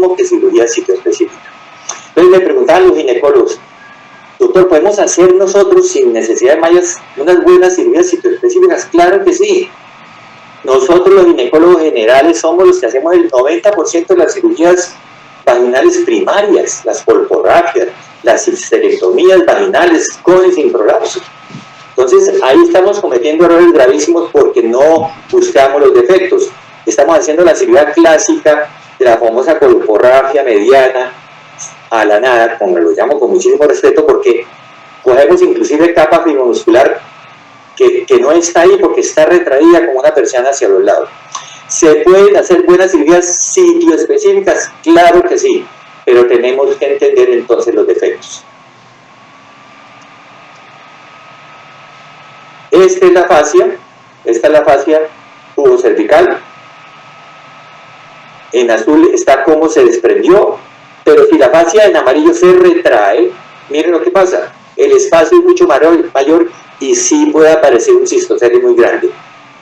mismo que cirugía sitioespecífica. Entonces me preguntaban los ginecólogos, doctor, ¿podemos hacer nosotros sin necesidad de mallas unas buenas cirugías sitioespecíficas? Claro que sí. Nosotros los ginecólogos generales somos los que hacemos el 90% de las cirugías vaginales primarias, las colporragias, las histerectomías vaginales con y sin prolapso. Entonces ahí estamos cometiendo errores gravísimos porque no buscamos los defectos. Estamos haciendo la cirugía clásica de la famosa colporragia mediana a la nada, como lo llamo con muchísimo respeto, porque cogemos inclusive capa fibromuscular que no está ahí porque está retraída como una persiana hacia los lados. ¿Se pueden hacer buenas cirugías sitioespecíficas? Claro que sí, pero tenemos que entender entonces los defectos. Esta es la fascia pubocervical. En azul está cómo se desprendió, pero si la fascia en amarillo se retrae, miren lo que pasa, el espacio es mucho mayor y sí puede aparecer un cistocele muy grande.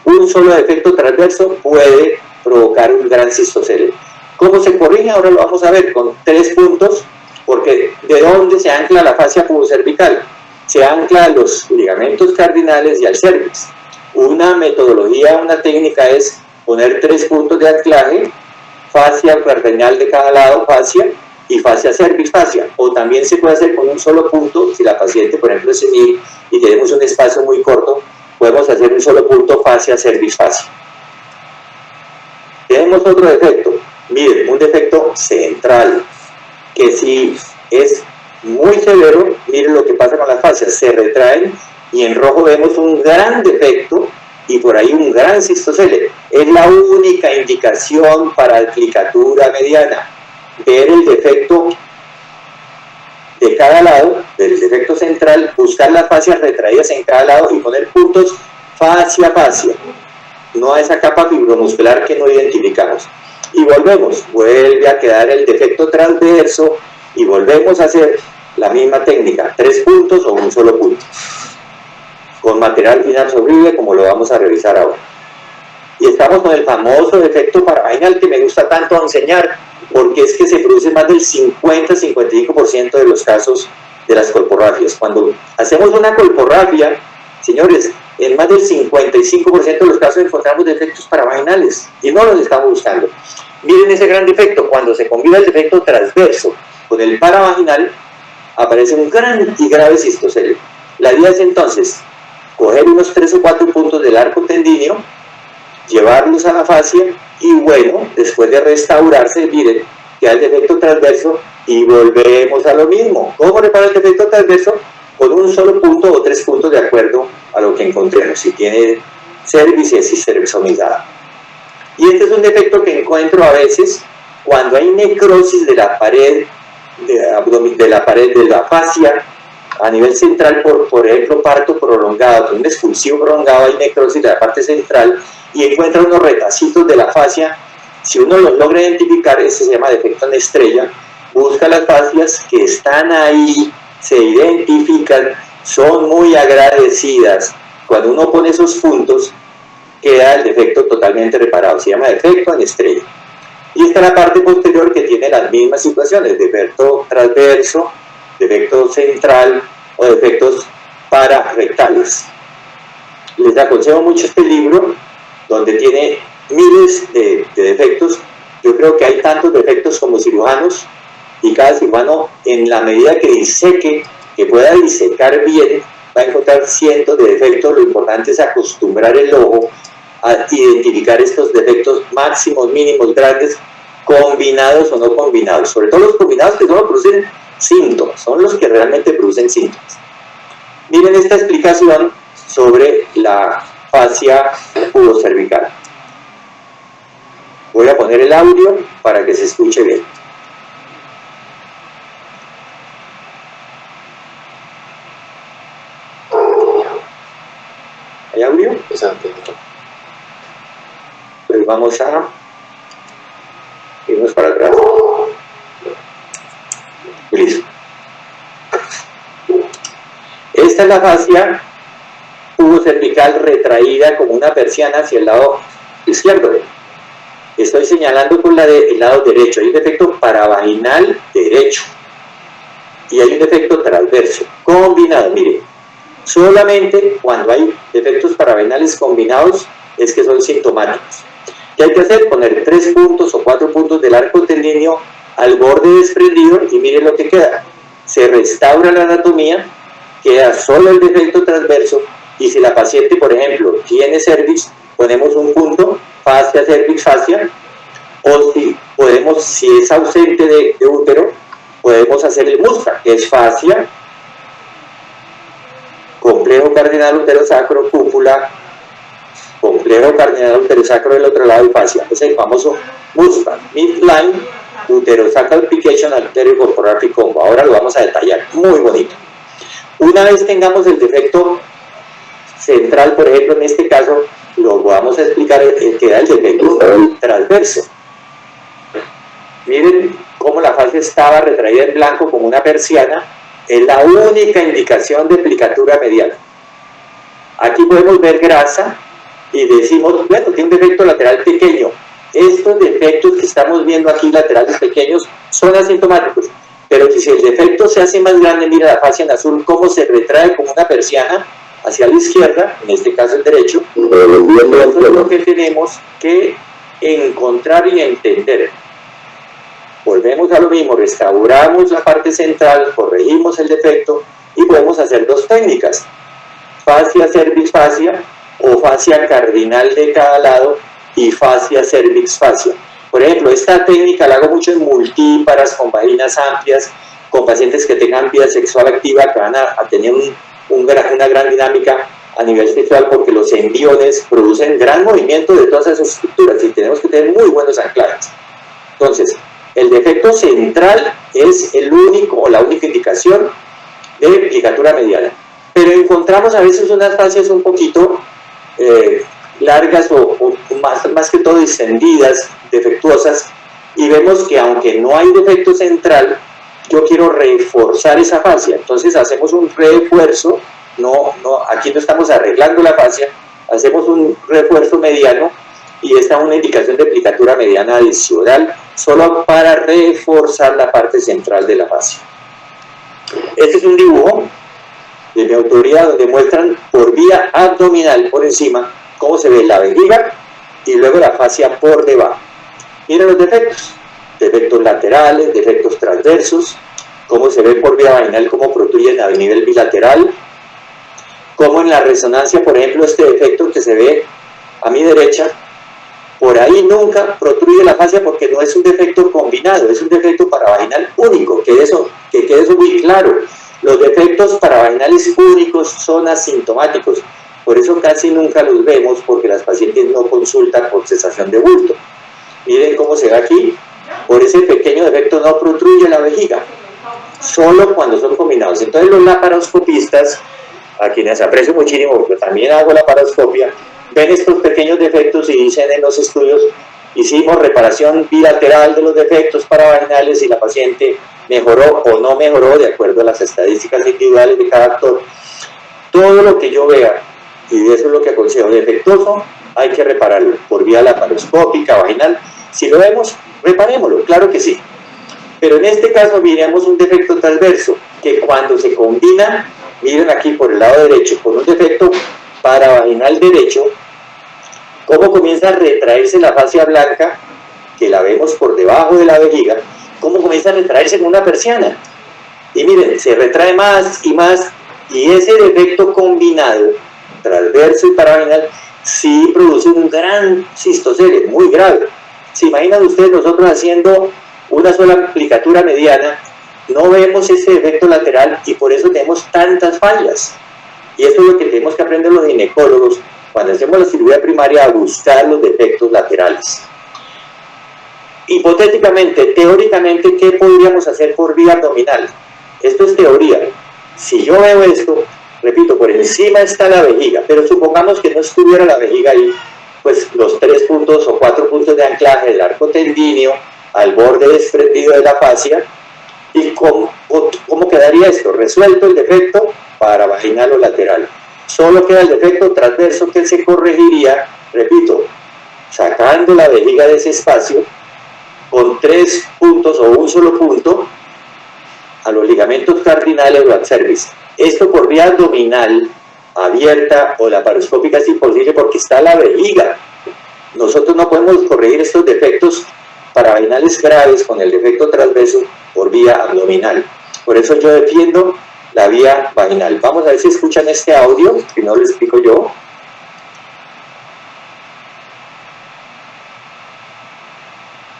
Un solo defecto transverso puede provocar un gran cistocele. ¿Cómo se corrige? Ahora lo vamos a ver con 3 puntos, porque ¿de dónde se ancla la fascia pubocervical? Se ancla a los ligamentos cardinales y al cervix. Una metodología, una técnica es poner 3 puntos de anclaje, fascia cardial de cada lado, fascia, y fascia cervix fascia, o también se puede hacer con un solo punto. Si la paciente, por ejemplo, es senil y tenemos un espacio muy corto, podemos hacer un solo punto fascia cervix fascia. Tenemos otro defecto, miren, un defecto central, que si es muy severo, miren lo que pasa con las fascias, se retraen y en rojo vemos un gran defecto y por ahí un gran cistocele. Es la única indicación para aplicatura mediana, ver el defecto de cada lado, del defecto central, buscar las fascias retraídas en cada lado y poner puntos fascia a fascia, no a esa capa fibromuscular que no identificamos. Y volvemos, vuelve a quedar el defecto transverso y volvemos a hacer la misma técnica, 3 puntos o un solo punto, con material inabsorbible como lo vamos a revisar ahora. Y estamos con el famoso defecto paravaginal que me gusta tanto enseñar, porque es que se produce más del 50-55% de los casos de las colporragias. Cuando hacemos una colporragia, señores, en más del 55% de los casos encontramos defectos paravaginales y no los estamos buscando. Miren ese gran defecto, cuando se combina el defecto transverso con el paravaginal, aparece un gran y grave cistocele. La idea es entonces coger unos 3 o 4 puntos del arco tendíneo, llevarlos a la fascia y bueno, después de restaurarse, miren, queda el defecto transverso y volvemos a lo mismo. ¿Cómo repara el defecto transverso? Con un solo punto o 3 puntos de acuerdo a lo que encontremos, si tiene cervix y es cervixomizada. Y este es un defecto que encuentro a veces cuando hay necrosis de la pared de la fascia a nivel central, por ejemplo, parto prolongado, un expulsivo prolongado, hay necrosis de la parte central y encuentra unos retacitos de la fascia. Si uno los logra identificar, ese se llama defecto en estrella, busca las fascias que están ahí, se identifican, son muy agradecidas. Cuando uno pone esos puntos, queda el defecto totalmente reparado, se llama defecto en estrella. Y esta es la parte posterior que tiene las mismas situaciones, defecto transverso, defecto central o defectos pararectales. Les aconsejo mucho este libro, donde tiene miles de defectos. Yo creo que hay tantos defectos como cirujanos, y cada cirujano, en la medida que diseque, que pueda disecar bien, va a encontrar cientos de defectos. Lo importante es acostumbrar el ojo a identificar estos defectos máximos, mínimos, grandes, combinados o no combinados. Sobre todo los combinados que solo producen síntomas, son los que realmente producen síntomas. Miren esta explicación sobre la fascia pubocervical. Voy a poner el audio para que se escuche bien. ¿Hay audio? Exacto. Pues vamos a irnos para atrás. Listo. Esta es la fascia pubocervical retraída como una persiana hacia el lado izquierdo. Estoy señalando con el lado derecho. Hay un defecto paravaginal derecho y hay un defecto transverso combinado. Mire, solamente cuando hay defectos paravaginales combinados es que son sintomáticos. ¿Qué hay que hacer? Poner 3 puntos o 4 puntos del arco tendíneo al borde desprendido y miren lo que queda. Se restaura la anatomía, queda solo el defecto transverso, y si la paciente, por ejemplo, tiene cervix, ponemos un punto, fascia, cervix, fascia, o si es ausente de útero, podemos hacer el MUSFA, que es fascia, complejo cardial uterosacro, cúpula, complejo cardial uterosacro del otro lado y fascia. Es el famoso MUSFA, midline uterosacral plication arteriocorporal combo. Ahora lo vamos a detallar, muy bonito. Una vez tengamos el defecto central, por ejemplo, en este caso, lo vamos a explicar, que da el defecto transverso. Miren cómo la fascia estaba retraída en blanco como una persiana, es la única indicación de plicatura medial. Aquí podemos ver grasa y decimos, bueno, tiene un defecto lateral pequeño. Estos defectos que estamos viendo aquí, laterales pequeños, son asintomáticos. Pero si el defecto se hace más grande, mira la fascia en azul, cómo se retrae como una persiana hacia la izquierda, en este caso el derecho. Eso es lo que tenemos que encontrar y entender. Volvemos a lo mismo, restauramos la parte central, corregimos el defecto y podemos hacer 2 técnicas: fascia cervix fascia o fascia cardinal de cada lado y fascia cervix fascia. Por ejemplo, esta técnica la hago mucho en multíparas, con vaginas amplias, con pacientes que tengan vida sexual activa, que van a tener una gran dinámica a nivel sexual, porque los embriones producen gran movimiento de todas esas estructuras y tenemos que tener muy buenos anclajes. Entonces, el defecto central es el único o la única indicación de plicatura mediana. Pero encontramos a veces unas fascias un poquito largas o más que todo extendidas, defectuosas, y vemos que aunque no hay defecto central, yo quiero reforzar esa fascia. Entonces hacemos un refuerzo, aquí no estamos arreglando la fascia, hacemos un refuerzo mediano, y esta es una indicación de plicatura mediana adicional, solo para reforzar la parte central de la fascia. Este es un dibujo de mi autoría donde muestran por vía abdominal, por encima, cómo se ve la vejiga y luego la fascia por debajo. Miren los defectos: defectos laterales, defectos transversos, cómo se ve por vía vaginal, cómo protruyen a nivel bilateral, como en la resonancia, por ejemplo, este defecto que se ve a mi derecha, por ahí nunca protruye la fascia porque no es un defecto combinado, es un defecto paravaginal único, que quede eso muy claro. Los defectos paravaginales únicos son asintomáticos, por eso casi nunca los vemos, porque las pacientes no consultan por cesación de bulto. Miren cómo se ve aquí, por ese pequeño defecto no protruye la vejiga, solo cuando son combinados. Entonces los laparoscopistas, a quienes aprecio muchísimo, porque también hago laparoscopia, ven estos pequeños defectos y dicen en los estudios: hicimos reparación bilateral de los defectos paravaginales y la paciente mejoró o no mejoró de acuerdo a las estadísticas individuales de cada actor. Todo lo que yo vea, y eso es lo que aconsejo, defectuoso, hay que repararlo por vía laparoscópica, vaginal. Si lo vemos, reparémoslo, claro que sí. Pero en este caso miremos un defecto transverso, que cuando se combina, miren aquí por el lado derecho, con un defecto paravaginal derecho, cómo comienza a retraerse la fascia blanca, que la vemos por debajo de la vejiga, cómo comienza a retraerse como una persiana. Y miren, se retrae más y más, y ese defecto combinado, transverso y paravaginal, sí produce un gran cistocele, muy grave. ¿Se imaginan ustedes nosotros haciendo una sola aplicatura mediana? No vemos ese defecto lateral y por eso tenemos tantas fallas. Y esto es lo que tenemos que aprender los ginecólogos cuando hacemos la cirugía primaria, a buscar los defectos laterales. Hipotéticamente, teóricamente, ¿qué podríamos hacer por vía abdominal? Esto es teoría. Si yo veo esto, repito, por encima está la vejiga, pero supongamos que no estuviera la vejiga ahí, pues los 3 puntos o 4 puntos de anclaje del arco tendíneo al borde desprendido de la fascia. ¿Y cómo quedaría esto? Resuelto el defecto paravaginal o lateral. Solo queda el defecto transverso, que se corregiría, repito, sacando la vejiga de ese espacio con 3 puntos o un solo punto a los ligamentos cardinales o al cervix. Esto por vía abdominal abierta o laparoscópica es imposible porque está la vejiga. Nosotros no podemos corregir estos defectos paravaginales graves con el defecto transverso por vía abdominal. Por eso yo defiendo la vía vaginal. Vamos a ver si escuchan este audio, si no lo explico yo.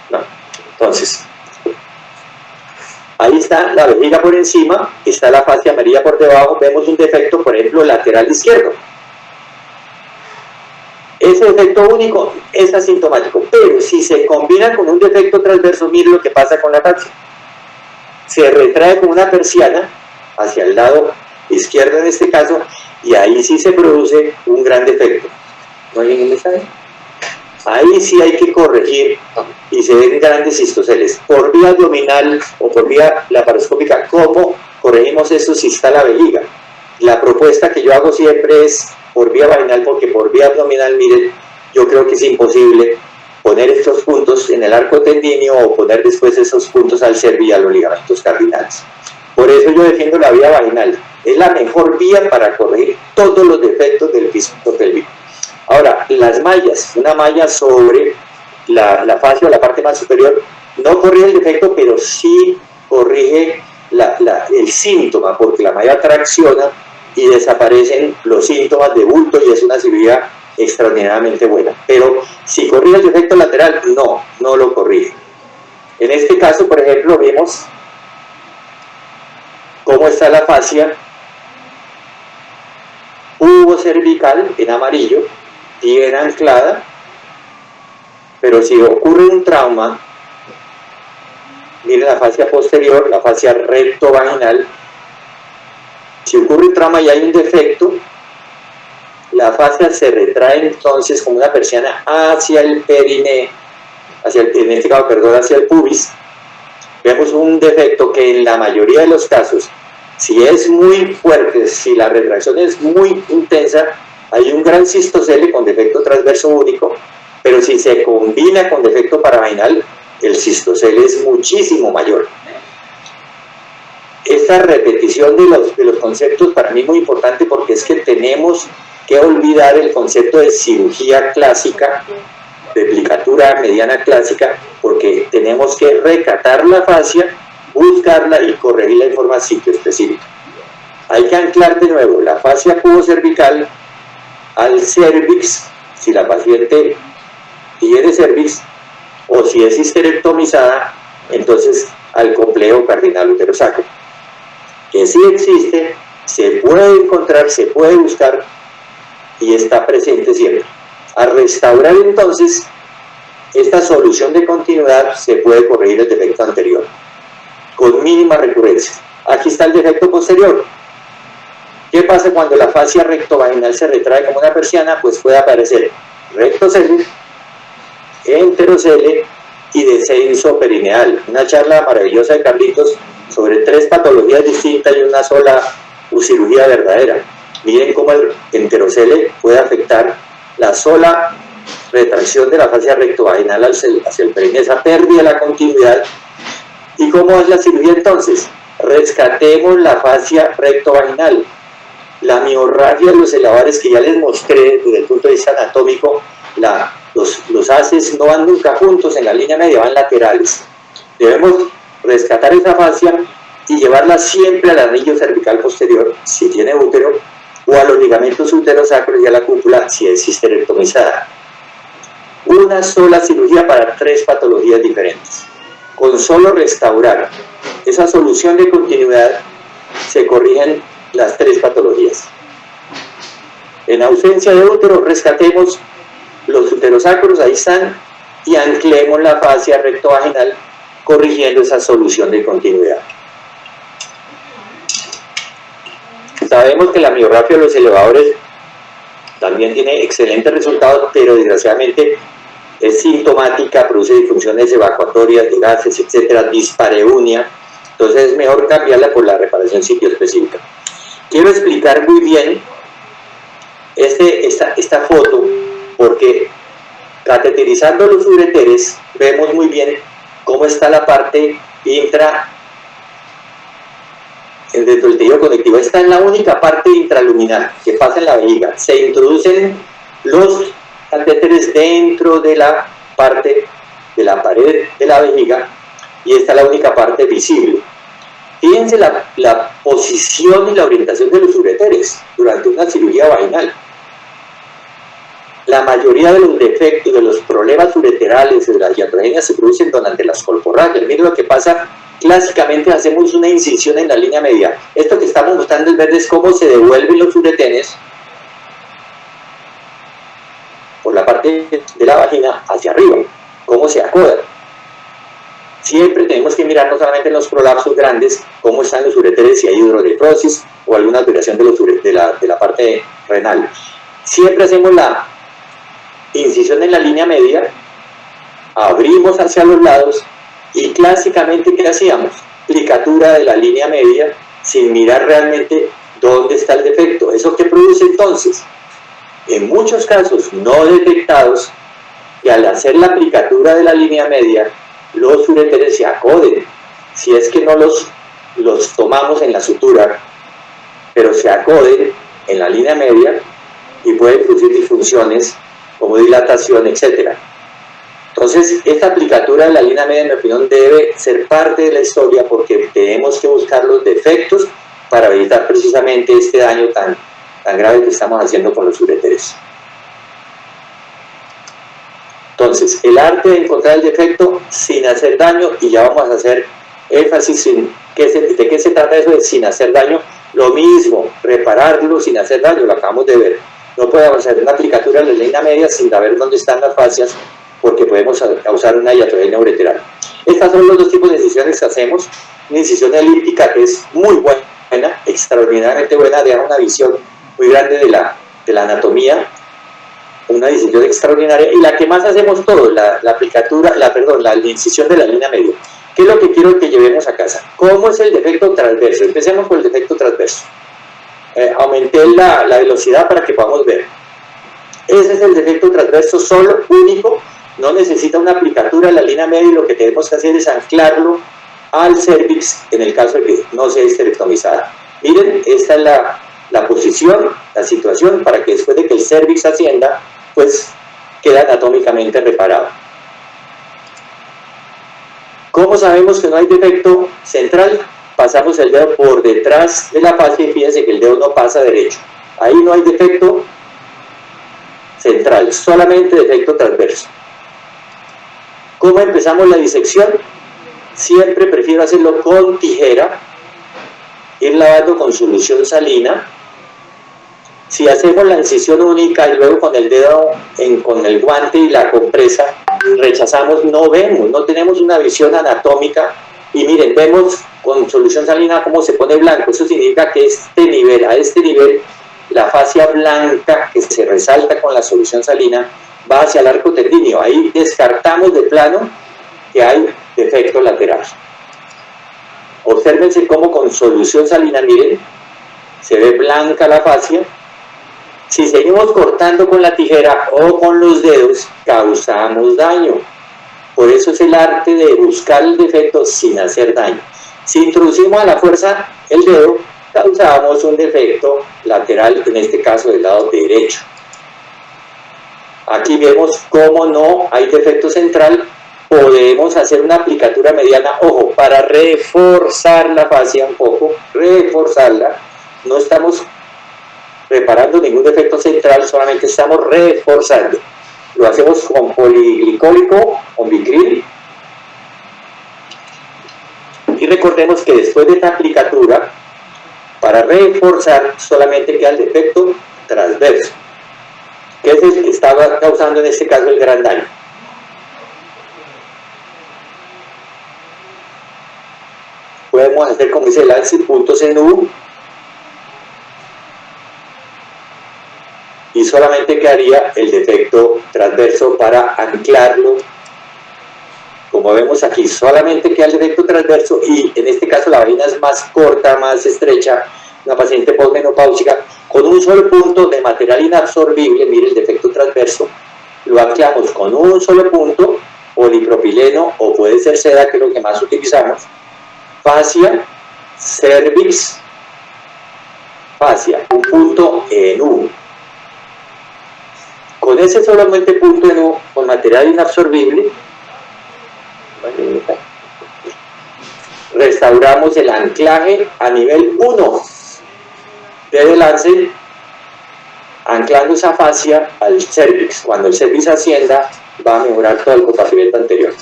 No. Entonces, ahí está la vejiga por encima, está la fascia amarilla por debajo, vemos un defecto, por ejemplo, lateral izquierdo. Ese defecto único es asintomático, pero si se combina con un defecto transverso, mire lo que pasa con la fascia. Se retrae como una persiana hacia el lado izquierdo en este caso, y ahí sí se produce un gran defecto. ¿No hay ningún mensaje? Ahí sí hay que corregir y se ven grandes cistoceles. Por vía abdominal o por vía laparoscópica, ¿cómo corregimos esto si está la vejiga? La propuesta que yo hago siempre es por vía vaginal, porque por vía abdominal, miren, yo creo que es imposible poner estos puntos en el arco tendíneo o poner después esos puntos al cerviz y a los ligamentos cardinales. Por eso yo defiendo la vía vaginal. Es la mejor vía para corregir todos los defectos del piso pélvico. Ahora, las mallas, una malla sobre la fascia o la parte más superior, no corrige el defecto, pero sí corrige el síntoma, porque la malla tracciona y desaparecen los síntomas de bulto y es una cirugía extraordinariamente buena. Pero si corrige el defecto lateral, no lo corrige. En este caso, por ejemplo, vemos cómo está la fascia pubocervical en amarillo, bien anclada, pero si ocurre un trauma, miren la fascia posterior, la fascia rectovaginal. Si ocurre un trauma y hay un defecto, la fascia se retrae entonces como una persiana hacia el perineo, en este caso, perdón, hacia el pubis. Vemos un defecto que en la mayoría de los casos, si es muy fuerte, si la retracción es muy intensa, hay un gran cistocele con defecto transverso único, pero si se combina con defecto paravaginal, el cistocele es muchísimo mayor. Esta repetición de los conceptos para mí es muy importante, porque es que tenemos que olvidar el concepto de cirugía clásica, de plicatura mediana clásica, porque tenemos que recatar la fascia, buscarla y corregirla en forma sitio-específica. Hay que anclar de nuevo la fascia pubocervical al cervix, si la paciente tiene cervix, o si es histerectomizada, entonces al complejo cardinal uterosacro, que sí existe, se puede encontrar, se puede buscar y está presente siempre. Al restaurar entonces esta solución de continuidad, se puede corregir el defecto anterior con mínima recurrencia. Aquí está el defecto posterior. ¿Qué pasa cuando la fascia rectovaginal se retrae como una persiana? Pues puede aparecer rectocele, enterocele y descenso perineal. Una charla maravillosa de Carlitos sobre 3 patologías distintas y una sola cirugía verdadera. Miren cómo el enterocele puede afectar la sola retracción de la fascia rectovaginal hacia el perineo, esa pérdida de la continuidad. ¿Y cómo es la cirugía entonces? Rescatemos la fascia rectovaginal. La miorragia de los elavares que ya les mostré desde el punto de vista anatómico, los haces no van nunca juntos en la línea media, van laterales. Debemos rescatar esa fascia y llevarla siempre al anillo cervical posterior, si tiene útero, o a los ligamentos uterosacros y a la cúpula, si es histerectomizada. Una sola cirugía para 3 patologías diferentes. Con solo restaurar esa solución de continuidad, se corrigen las 3 patologías. En ausencia de útero, rescatemos los uterosacros, ahí están, y anclemos la fascia rectovaginal, corrigiendo esa solución de continuidad. Sabemos que la miorragia de los elevadores también tiene excelentes resultados, pero desgraciadamente es sintomática, produce disfunciones evacuatorias de gases, etcétera, dispareunia. Entonces es mejor cambiarla por la reparación sitio-específica. Quiero explicar muy bien esta foto, porque Cateterizando los ureteres, vemos muy bien cómo está la parte dentro del tejido conectivo. Esta es la única parte intraluminal que pasa en la vejiga. Se introducen los catéteres dentro de la parte de la pared de la vejiga y esta es la única parte visible. Fíjense la posición y la orientación de los ureteres durante una cirugía vaginal. La mayoría de los defectos, de los problemas ureterales, de las iatrogenias se producen durante las colporragias. Miren lo que pasa, clásicamente hacemos una incisión en la línea media. Esto que estamos mostrando en verde es cómo se devuelven los ureteres por la parte de la vagina hacia arriba, cómo se acodan. Siempre tenemos que mirar no solamente en los prolapsos grandes, cómo están los ureteres, si hay hidronefrosis o alguna alteración de la parte renal. Siempre hacemos la incisión en la línea media, abrimos hacia los lados y clásicamente, ¿qué hacíamos? Plicatura de la línea media sin mirar realmente dónde está el defecto. ¿Eso qué produce entonces? En muchos casos no detectados, que al hacer la plicatura de la línea media, los ureteres se acoden. Si es que no los tomamos en la sutura, pero se acoden en la línea media y pueden producir disfunciones como dilatación, etc. Entonces, esta aplicatura de la línea media, en mi opinión, debe ser parte de la historia porque tenemos que buscar los defectos para evitar precisamente este daño tan grave que estamos haciendo con los ureteres. Entonces, el arte de encontrar el defecto sin hacer daño, y ya vamos a hacer énfasis en de qué se trata eso de sin hacer daño. Lo mismo, repararlo sin hacer daño, lo acabamos de ver. No podemos hacer una aplicatura de la línea media sin saber dónde están las fascias, porque podemos causar una iatrogenia ureteral. Estas son los dos tipos de incisiones que hacemos. Una incisión elíptica, que es muy buena, extraordinariamente buena, deja una visión muy grande de la anatomía, una incisión extraordinaria, y la que más hacemos todos, la incisión de la línea media. ¿Qué es lo que quiero que llevemos a casa? ¿Cómo es el defecto transverso? Empecemos por el defecto transverso. Aumenté la velocidad para que podamos ver. Ese es el defecto transverso solo, único, no necesita una aplicatura en la línea media, y lo que tenemos que hacer es anclarlo al cervix en el caso de que no sea esterectomizada. Miren, esta es la posición, la situación, para que después de que el cervix ascienda, pues queda anatómicamente reparado. ¿Cómo sabemos que no hay defecto central? Pasamos el dedo por detrás de la fascia y fíjense que el dedo no pasa derecho. Ahí no hay defecto central, solamente defecto transverso. ¿Cómo empezamos la disección? Siempre prefiero hacerlo con tijera, ir lavando con solución salina. Si hacemos la incisión única y luego con el dedo, con el guante y la compresa, rechazamos, no vemos, no tenemos una visión anatómica. Y miren, vemos con solución salina cómo se pone blanco. Eso significa que a este nivel, la fascia blanca que se resalta con la solución salina va hacia el arco tendíneo. Ahí descartamos de plano que hay defecto lateral. Obsérvense cómo con solución salina, miren, se ve blanca la fascia. Si seguimos cortando con la tijera o con los dedos, causamos daño. Por eso es el arte de buscar el defecto sin hacer daño. Si introducimos a la fuerza el dedo, causamos un defecto lateral, en este caso del lado derecho. Aquí vemos cómo no hay defecto central. Podemos hacer una aplicatura mediana, ojo, para reforzar la fascia un poco, reforzarla. No estamos reparando ningún defecto central, solamente estamos reforzando. Lo hacemos con poliglicólico, con Vicryl. Y recordemos que después de esta aplicatura, para reforzar solamente queda el defecto transverso, que es el que estaba causando en este caso el gran daño. Podemos hacer, como dice el lance, puntos en U, y solamente quedaría el defecto transverso para anclarlo. Como vemos aquí, solamente queda el defecto transverso, y en este caso la vagina es más corta, más estrecha, una paciente posmenopáusica, con un solo punto de material inabsorbible. Mire el defecto transverso, lo anclamos con un solo punto, polipropileno o puede ser seda, que es lo que más utilizamos, fascia, cervix, fascia, un punto en U. Con ese solamente punto en U, con material inabsorbible, restauramos el anclaje a nivel 1 de lance, anclando esa fascia al cervix. Cuando el cervix ascienda, va a mejorar todo el compartimento anterior.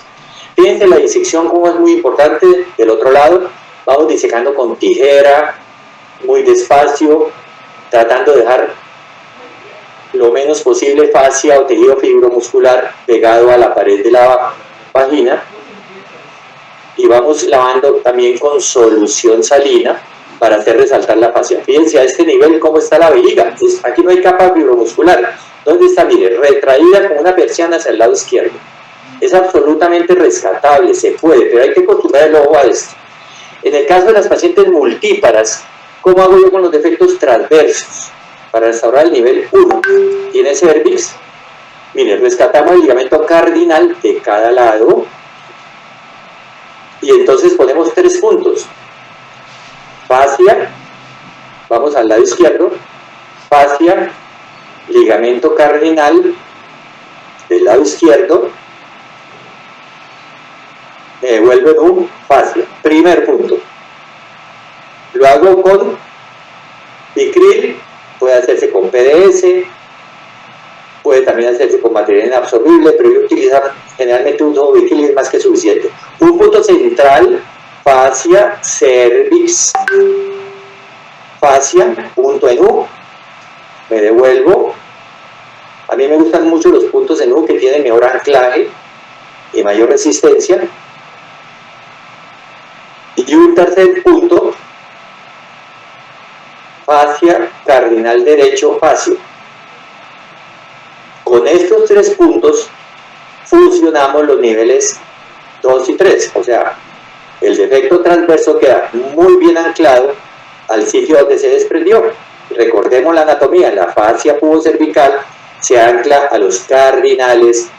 Fíjense la disección como es muy importante. Del otro lado, vamos disecando con tijera, muy despacio, tratando de dejar lo menos posible fascia o tejido fibromuscular pegado a la pared de la vagina. Y vamos lavando también con solución salina para hacer resaltar la fascia. Fíjense a este nivel cómo está la vejiga. Aquí no hay capa fibromuscular. ¿Dónde está? Mire, retraída como una persiana hacia el lado izquierdo. Es absolutamente rescatable, se puede, pero hay que acostumbrar el ojo a esto. En el caso de las pacientes multíparas, ¿cómo hago yo con los defectos transversos? Para restaurar el nivel 1. Tiene cervix. Mire, rescatamos el ligamento cardinal de cada lado. Y entonces ponemos 3 puntos. Fascia, vamos al lado izquierdo, fascia, ligamento cardinal del lado izquierdo, me devuelvo en un fascia, primer punto. Lo hago con Vicryl, puede hacerse con PDS, puede también hacerse con material inabsorbible, pero yo generalmente uso Vicryl, es más que suficiente. Un punto central, fascia, cervix, fascia, punto en U, me devuelvo. A mí me gustan mucho los puntos en U que tienen mejor anclaje y mayor resistencia. Y un tercer punto, fascia, cardinal derecho, fascio. Con estos 3 puntos fusionamos los niveles 2 y 3, o sea, el defecto transverso queda muy bien anclado al sitio donde se desprendió. Recordemos la anatomía, la fascia pubocervical se ancla a los cardinales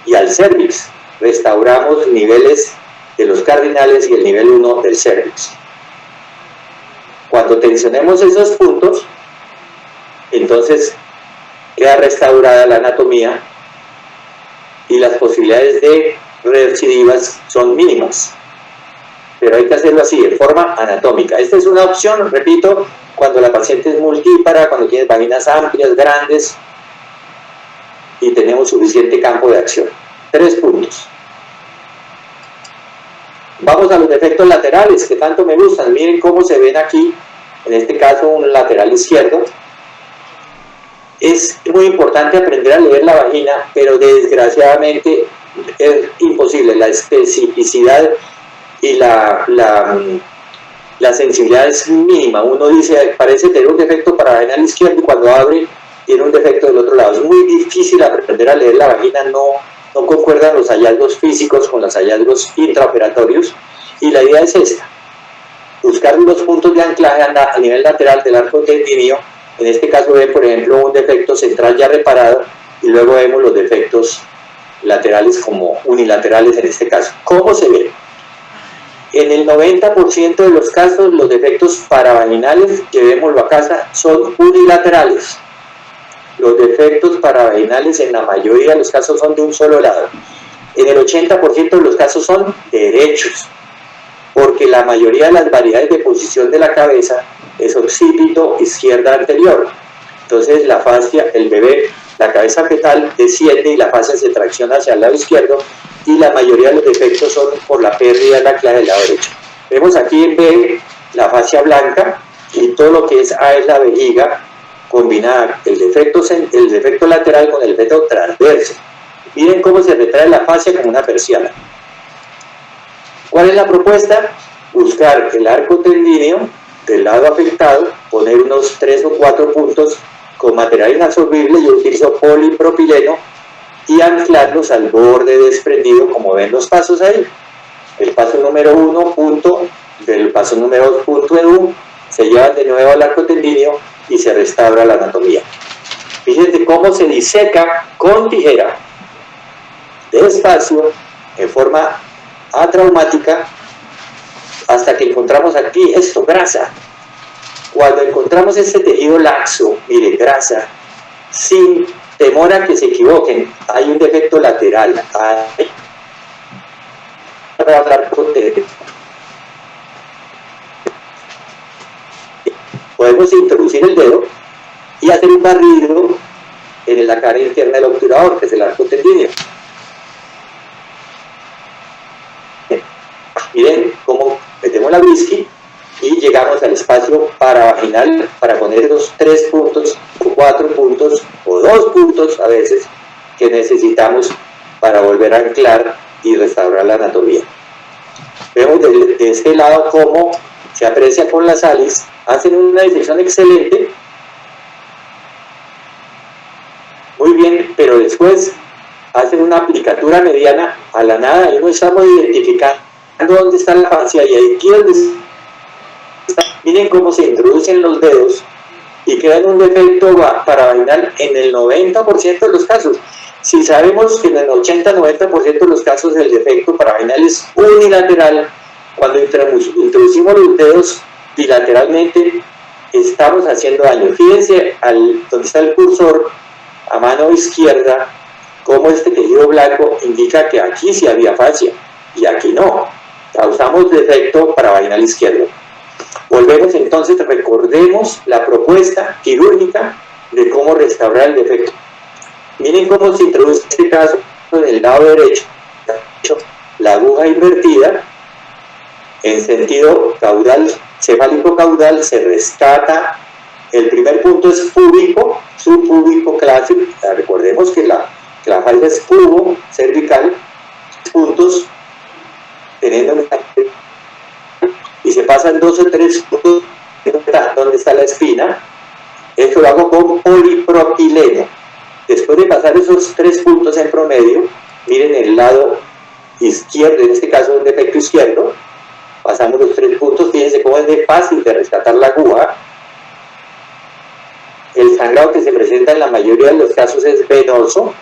y al cervix. Restauramos niveles de los cardinales y el nivel 1 del cervix. Cuando tensionemos esos puntos, entonces queda restaurada la anatomía y las posibilidades de recidivas son mínimas. Pero hay que hacerlo así, de forma anatómica. Esta es una opción, repito, cuando la paciente es multípara, cuando tiene vaginas amplias, grandes y tenemos suficiente campo de acción. 3 puntos. Vamos a los defectos laterales que tanto me gustan. Miren cómo se ven aquí, en este caso un lateral izquierdo. Es muy importante aprender a leer la vagina, pero desgraciadamente es imposible. La especificidad y la sensibilidad es mínima. Uno dice, parece tener un defecto para vaginal izquierdo y cuando abre tiene un defecto del otro lado. Es muy difícil aprender a leer la vagina, no concuerdan los hallazgos físicos con los hallazgos intraoperatorios, y la idea es esta: buscar los puntos de anclaje a nivel lateral del arco tendineo. En este caso ven, por ejemplo, un defecto central ya reparado y luego vemos los defectos laterales como unilaterales en este caso. ¿Cómo se ve? En el 90% de los casos los defectos paravaginales, llevémoslo a casa, son unilaterales. Los defectos paravaginales en la mayoría de los casos son de un solo lado. En el 80% de los casos son derechos, porque la mayoría de las variedades de posición de la cabeza es occipito izquierda anterior. Entonces la fascia, el bebé, la cabeza fetal desciende y la fascia se tracciona hacia el lado izquierdo, y la mayoría de los defectos son por la pérdida de la clave del lado derecho. Vemos aquí en B la fascia blanca y todo lo que es A es la vejiga, combinar el defecto lateral con el defecto transverso. Miren cómo se retrae la fascia como una persiana. ¿Cuál es la propuesta? Buscar el arco tendíneo del lado afectado, poner unos 3 o 4 puntos con material inabsorbible. Yo utilizo polipropileno y anclarlos al borde desprendido, como ven los pasos ahí. El paso número 1, punto, del paso número 2, punto en U, se llevan de nuevo al arco tendíneo y se restaura la anatomía. Fíjense cómo se diseca con tijera. despacio, en forma atraumática, hasta que encontramos aquí esto, grasa. Cuando encontramos este tejido laxo, mire, grasa, sin temor a que se equivoquen, hay un defecto lateral. Para hablar con podemos introducir el dedo y hacer un barrido en la cara interna del obturador, que es el arco tendíneo. Miren cómo metemos la whisky y llegamos al espacio paravaginal para poner los 3 puntos, o 4 puntos, o 2 puntos a veces, que necesitamos para volver a anclar y restaurar la anatomía. Vemos de este lado cómo se aprecia con las alis, hacen una disección excelente, muy bien, pero después hacen una aplicatura mediana a la nada y no estamos identificando dónde está la fascia y aquí donde está. Miren cómo se introducen los dedos y crean un defecto paravaginal en el 90% de los casos. Si sabemos que en el 80-90% de los casos el defecto paravaginal es unilateral, cuando introducimos los dedos bilateralmente estamos haciendo daño. Fíjense donde está el cursor a mano izquierda, cómo este tejido blanco indica que aquí sí había fascia y aquí no. Causamos defecto paravaginal izquierdo. Volvemos entonces, recordemos la propuesta quirúrgica de cómo restaurar el defecto. Miren cómo se introduce este caso en el lado derecho, la aguja invertida en sentido caudal, cefálico caudal, se rescata. El primer punto es púbico, subpúbico clásico. Recordemos que la falda es pubo cervical, puntos teniendo una, y se pasan 2 o 3 puntos donde está la espina. Esto lo hago con polipropileno. Después de pasar esos 3 puntos en promedio, miren el lado izquierdo, en este caso un defecto izquierdo, pasamos los 3 puntos, fíjense cómo es de fácil de rescatar la aguja. El sangrado que se presenta en la mayoría de los casos es venoso,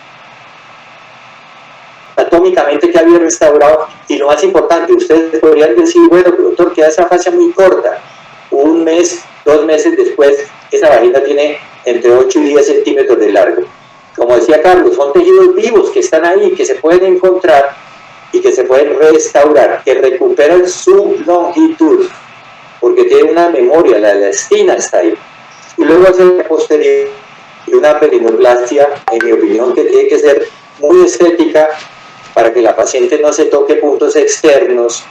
anatómicamente que había restaurado, y lo más importante, ustedes podrían decir, bueno, doctor, queda esa fascia muy corta, 1 mes, 2 meses después, esa vagina tiene entre 8 y 10 centímetros de largo. Como decía Carlos, son tejidos vivos que están ahí, que se pueden encontrar y que se pueden restaurar, que recuperan su longitud, porque tienen una memoria, la elastina está ahí. Y luego hacer posterior y una perineoplastia, en mi opinión, que tiene que ser muy estética para que la paciente no se toque puntos externos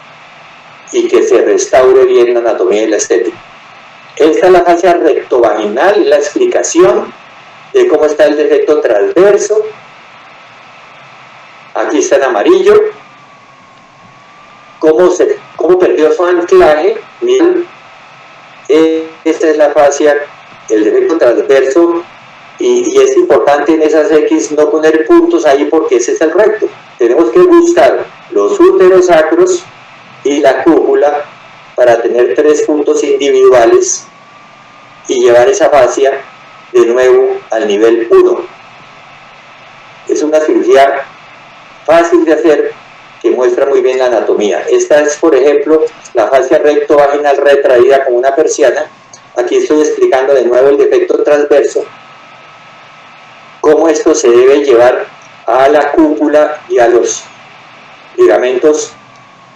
y que se restaure bien la anatomía y la estética. Esta es la fascia rectovaginal, la explicación de cómo está el defecto transverso. Aquí está en amarillo. Cómo perdió su anclaje. Miren, esta es la fascia, el defecto transverso, y es importante en esas X no poner puntos ahí porque ese es el recto. Tenemos que buscar los úteros sacros y la cúpula para tener 3 puntos individuales y llevar esa fascia de nuevo al nivel 1. Es una cirugía fácil de hacer que muestra muy bien la anatomía. Esta es, por ejemplo, la fascia rectovaginal retraída como una persiana. Aquí estoy explicando de nuevo el defecto transverso, cómo esto se debe llevar a la cúpula y a los ligamentos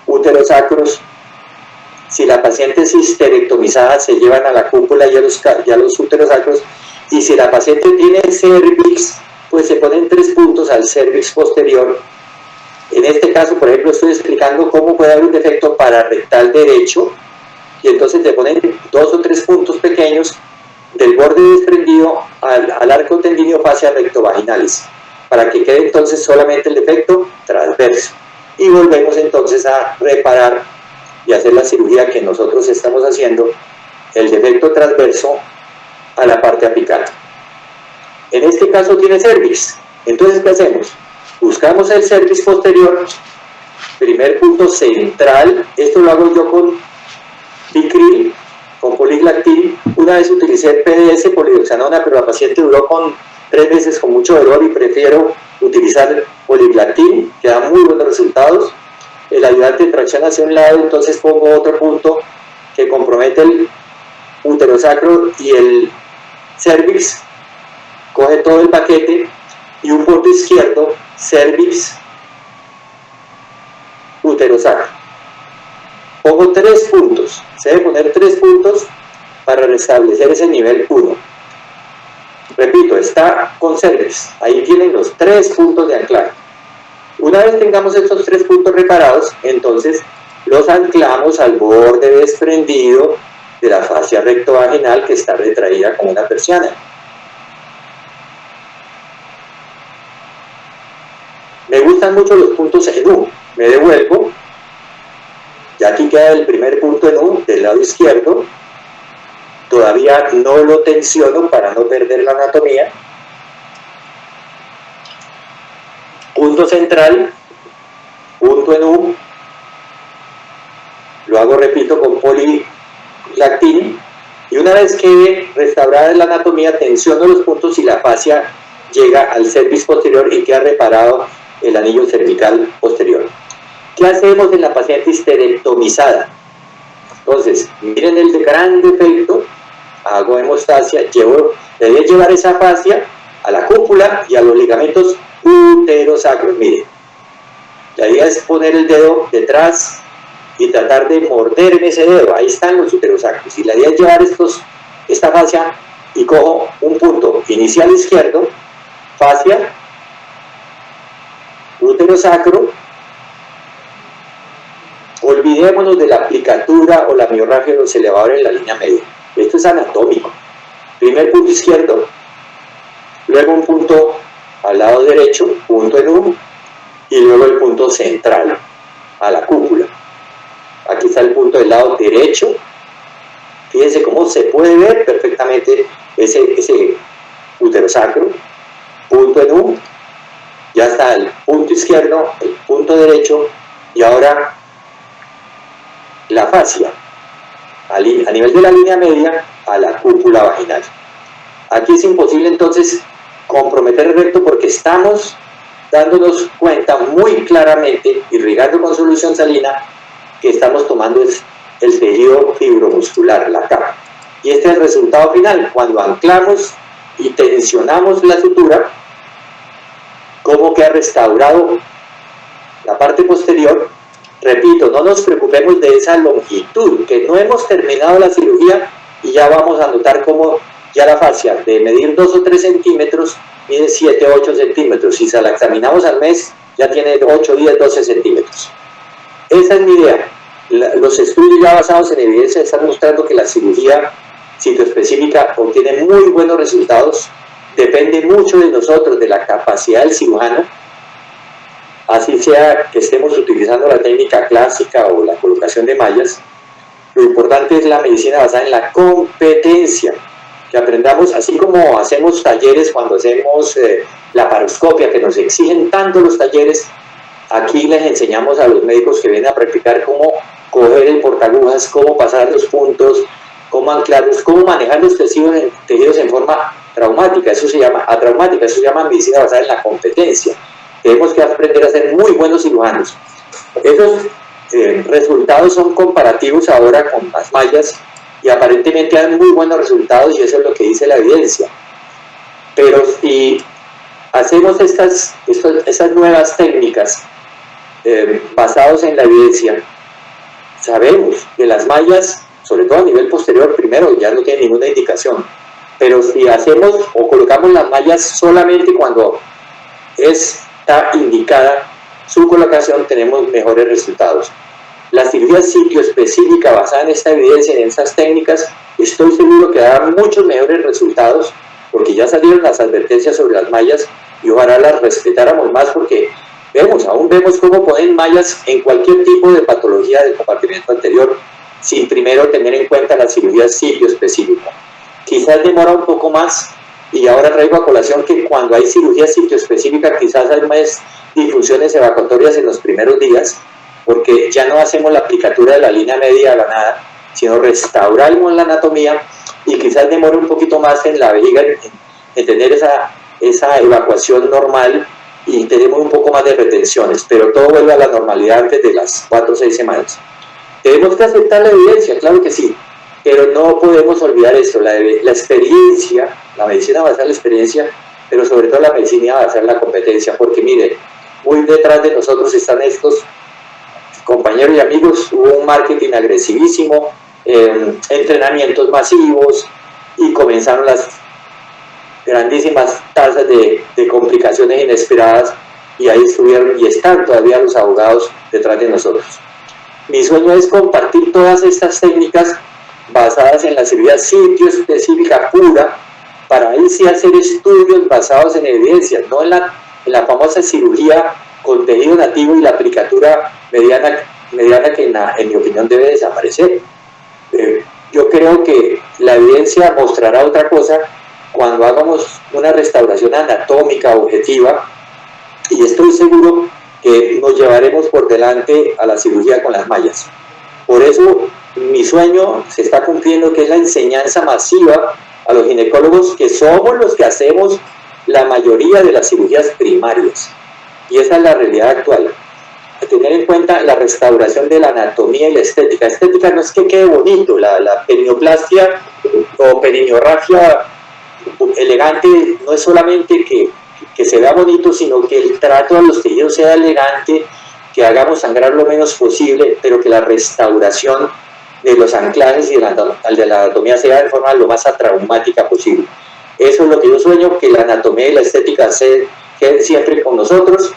úterosacros. Si la paciente es histerectomizada, se llevan a la cúpula y a los úterosacros, y si la paciente tiene cervix, pues se ponen 3 puntos al cervix posterior. En este caso, por ejemplo, estoy explicando cómo puede haber un defecto pararrectal derecho, y entonces le ponen 2 o 3 puntos pequeños del borde desprendido al arco tendíneo fascia rectovaginalis, para que quede entonces solamente el defecto transverso. Y volvemos entonces a reparar y hacer la cirugía que nosotros estamos haciendo, el defecto transverso a la parte apical. En este caso tiene cervix. Entonces, ¿qué hacemos? Buscamos el cervix posterior, primer punto central. Esto lo hago yo con Bicril, con Poliglactin. Una vez utilicé PDS, polidioxanona, pero la paciente duró con 3 meses con mucho dolor y prefiero utilizar poliglactin, que da muy buenos resultados. El ayudante de tracción hacia un lado, entonces pongo otro punto que compromete el uterosacro y el cervix, coge todo el paquete, y un punto izquierdo, cervix, uterosacro. Pongo 3 puntos, se debe poner 3 puntos para restablecer ese nivel 1. Repito, está con cervix, ahí tienen los 3 puntos de anclaje. Una vez tengamos estos 3 puntos reparados, entonces los anclamos al borde desprendido de la fascia rectovaginal que está retraída como una persiana. Me gustan mucho los puntos en U. Me devuelvo. Ya aquí queda el primer punto en U del lado izquierdo. Todavía no lo tensiono para no perder la anatomía. Punto central, punto en U. Lo hago, repito, con poliglactin. Y una vez que restaurada la anatomía, tensiono los puntos y la fascia llega al cervix posterior y queda reparado el anillo cervical posterior. ¿Qué hacemos en la paciente histerectomizada? Entonces, miren el gran defecto, hago hemostasia, debe llevar esa fascia a la cúpula y a los ligamentos uterosacros. Miren, la idea es poner el dedo detrás y tratar de morderme ese dedo, ahí están los uterosacros, y la idea es llevar esta fascia y cojo un punto inicial izquierdo, fascia, uterosacro. Olvidémonos de la aplicatura o la miorragia de los elevadores en la línea media. Esto es anatómico. Primer punto izquierdo, luego un punto al lado derecho, punto en U, y luego el punto central, a la cúpula. Aquí está el punto del lado derecho. Fíjense cómo se puede ver perfectamente ese uterosacro, punto en U. Ya está el punto izquierdo, el punto derecho, y ahora la fascia a nivel de la línea media a la cúpula vaginal. Aquí es imposible entonces comprometer el recto porque estamos dándonos cuenta muy claramente, irrigando con solución salina, que estamos tomando el tejido fibromuscular, la capa. Y este es el resultado final, cuando anclamos y tensionamos la sutura, cómo queda restaurado la parte posterior. Repito, no nos preocupemos de esa longitud, que no hemos terminado la cirugía y ya vamos a notar cómo ya la fascia de medir 2 o 3 centímetros mide 7 o 8 centímetros. Si se la examinamos al mes, ya tiene 8, 10, 12 centímetros. Esa es mi idea. Los estudios ya basados en evidencia están mostrando que la cirugía citoespecífica obtiene muy buenos resultados. Depende mucho de nosotros, de la capacidad del cirujano, así sea que estemos utilizando la técnica clásica o la colocación de mallas. Lo importante es la medicina basada en la competencia, que aprendamos, así como hacemos talleres cuando hacemos laparoscopia, que nos exigen tanto los talleres. Aquí les enseñamos a los médicos que vienen a practicar cómo coger el portagujas, cómo pasar los puntos, cómo anclarlos, cómo manejar los tejidos en forma traumática, eso se llama atraumática, eso se llama medicina basada en la competencia. Tenemos que aprender a ser muy buenos cirujanos. Esos resultados son comparativos ahora con las mallas y aparentemente dan muy buenos resultados, y eso es lo que dice la evidencia. Pero si hacemos esas nuevas técnicas basados en la evidencia, sabemos que las mallas, sobre todo a nivel posterior, primero ya no tienen ninguna indicación, pero si hacemos o colocamos las mallas solamente cuando está indicada su colocación, tenemos mejores resultados. La cirugía sitioespecífica basada en esta evidencia y en estas técnicas, estoy seguro que dará muchos mejores resultados, porque ya salieron las advertencias sobre las mallas y ojalá las respetáramos más, porque aún vemos cómo ponen mallas en cualquier tipo de patología del compartimento anterior, sin primero tener en cuenta la cirugía sitioespecífica. Quizás demora un poco más, y ahora traigo a colación que cuando hay cirugía sitioespecífica quizás hay más disfunciones evacuatorias en los primeros días, porque ya no hacemos la aplicatura de la línea media a la nada, sino restauramos la anatomía, y quizás demore un poquito más en la vejiga en tener esa evacuación normal y tenemos un poco más de retenciones, pero todo vuelve a la normalidad antes de las 4 o 6 semanas. Tenemos que aceptar la evidencia, claro que sí, pero no podemos olvidar esto, la experiencia, la medicina basada en la experiencia, pero sobre todo la medicina basada en la competencia, porque miren, muy detrás de nosotros están estos compañeros y amigos, hubo un marketing agresivísimo, entrenamientos masivos, y comenzaron las grandísimas tasas de complicaciones inesperadas, y ahí estuvieron y están todavía los abogados detrás de nosotros. Mi sueño es compartir todas estas técnicas basadas en la cirugía sitio específica pura, para ahí sí hacer estudios basados en evidencia, no en la famosa cirugía con tejido nativo y la aplicatura mediana que en mi opinión debe desaparecer. Yo creo que la evidencia mostrará otra cosa cuando hagamos una restauración anatómica objetiva, y estoy seguro que nos llevaremos por delante a la cirugía con las mallas. Por eso mi sueño se está cumpliendo, que es la enseñanza masiva a los ginecólogos, que somos los que hacemos la mayoría de las cirugías primarias, y esa es la realidad actual. A tener en cuenta la restauración de la anatomía y la estética. Estética no es que quede bonito, la perineoplastia o perineorragia elegante no es solamente que se vea bonito, sino que el trato a los tejidos sea elegante, que hagamos sangrar lo menos posible, pero que la restauración de los anclajes y de la anatomía sea de forma lo más atraumática posible. Eso es lo que yo sueño, que la anatomía y la estética se queden siempre con nosotros,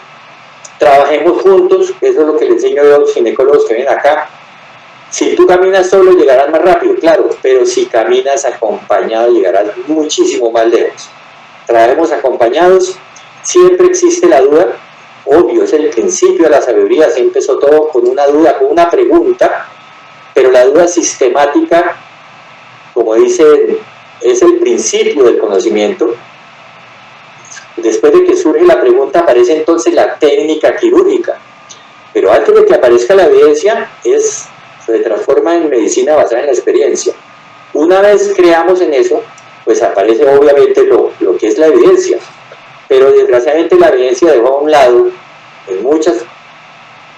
trabajemos juntos. Eso es lo que le enseño a los ginecólogos que vienen acá. Si tú caminas solo llegarás más rápido, claro, pero si caminas acompañado llegarás muchísimo más lejos. Trabajemos acompañados, siempre existe la duda, obvio, es el principio de la sabiduría, se empezó todo con una duda, con una pregunta, pero la duda sistemática, como dicen, es el principio del conocimiento. Después de que surge la pregunta aparece entonces la técnica quirúrgica, pero antes de que aparezca la evidencia se transforma en medicina basada en la experiencia. Una vez creamos en eso, pues aparece obviamente lo que es la evidencia, pero desgraciadamente la evidencia dejó a un lado en muchas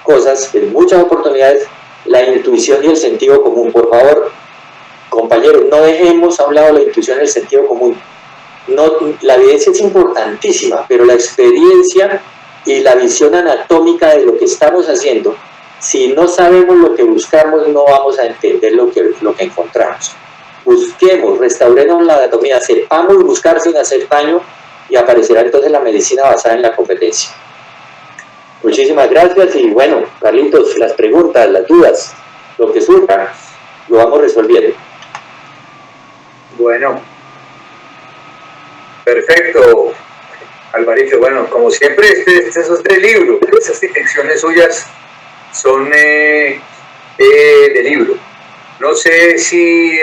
cosas, en muchas oportunidades, la intuición y el sentido común. Por favor, compañeros, no dejemos a un lado la intuición y el sentido común. No, la evidencia es importantísima, pero la experiencia y la visión anatómica de lo que estamos haciendo, si no sabemos lo que buscamos, no vamos a entender lo que encontramos. Busquemos, restauremos la anatomía, sepamos buscar sin hacer daño, y aparecerá entonces la medicina basada en la competencia. Muchísimas gracias, y bueno, Carlitos, las preguntas, las dudas, lo que surja, lo vamos resolviendo. Bueno, perfecto, Alvarito. Bueno, como siempre, esos 3 libros, esas distinciones suyas son de libro. No sé si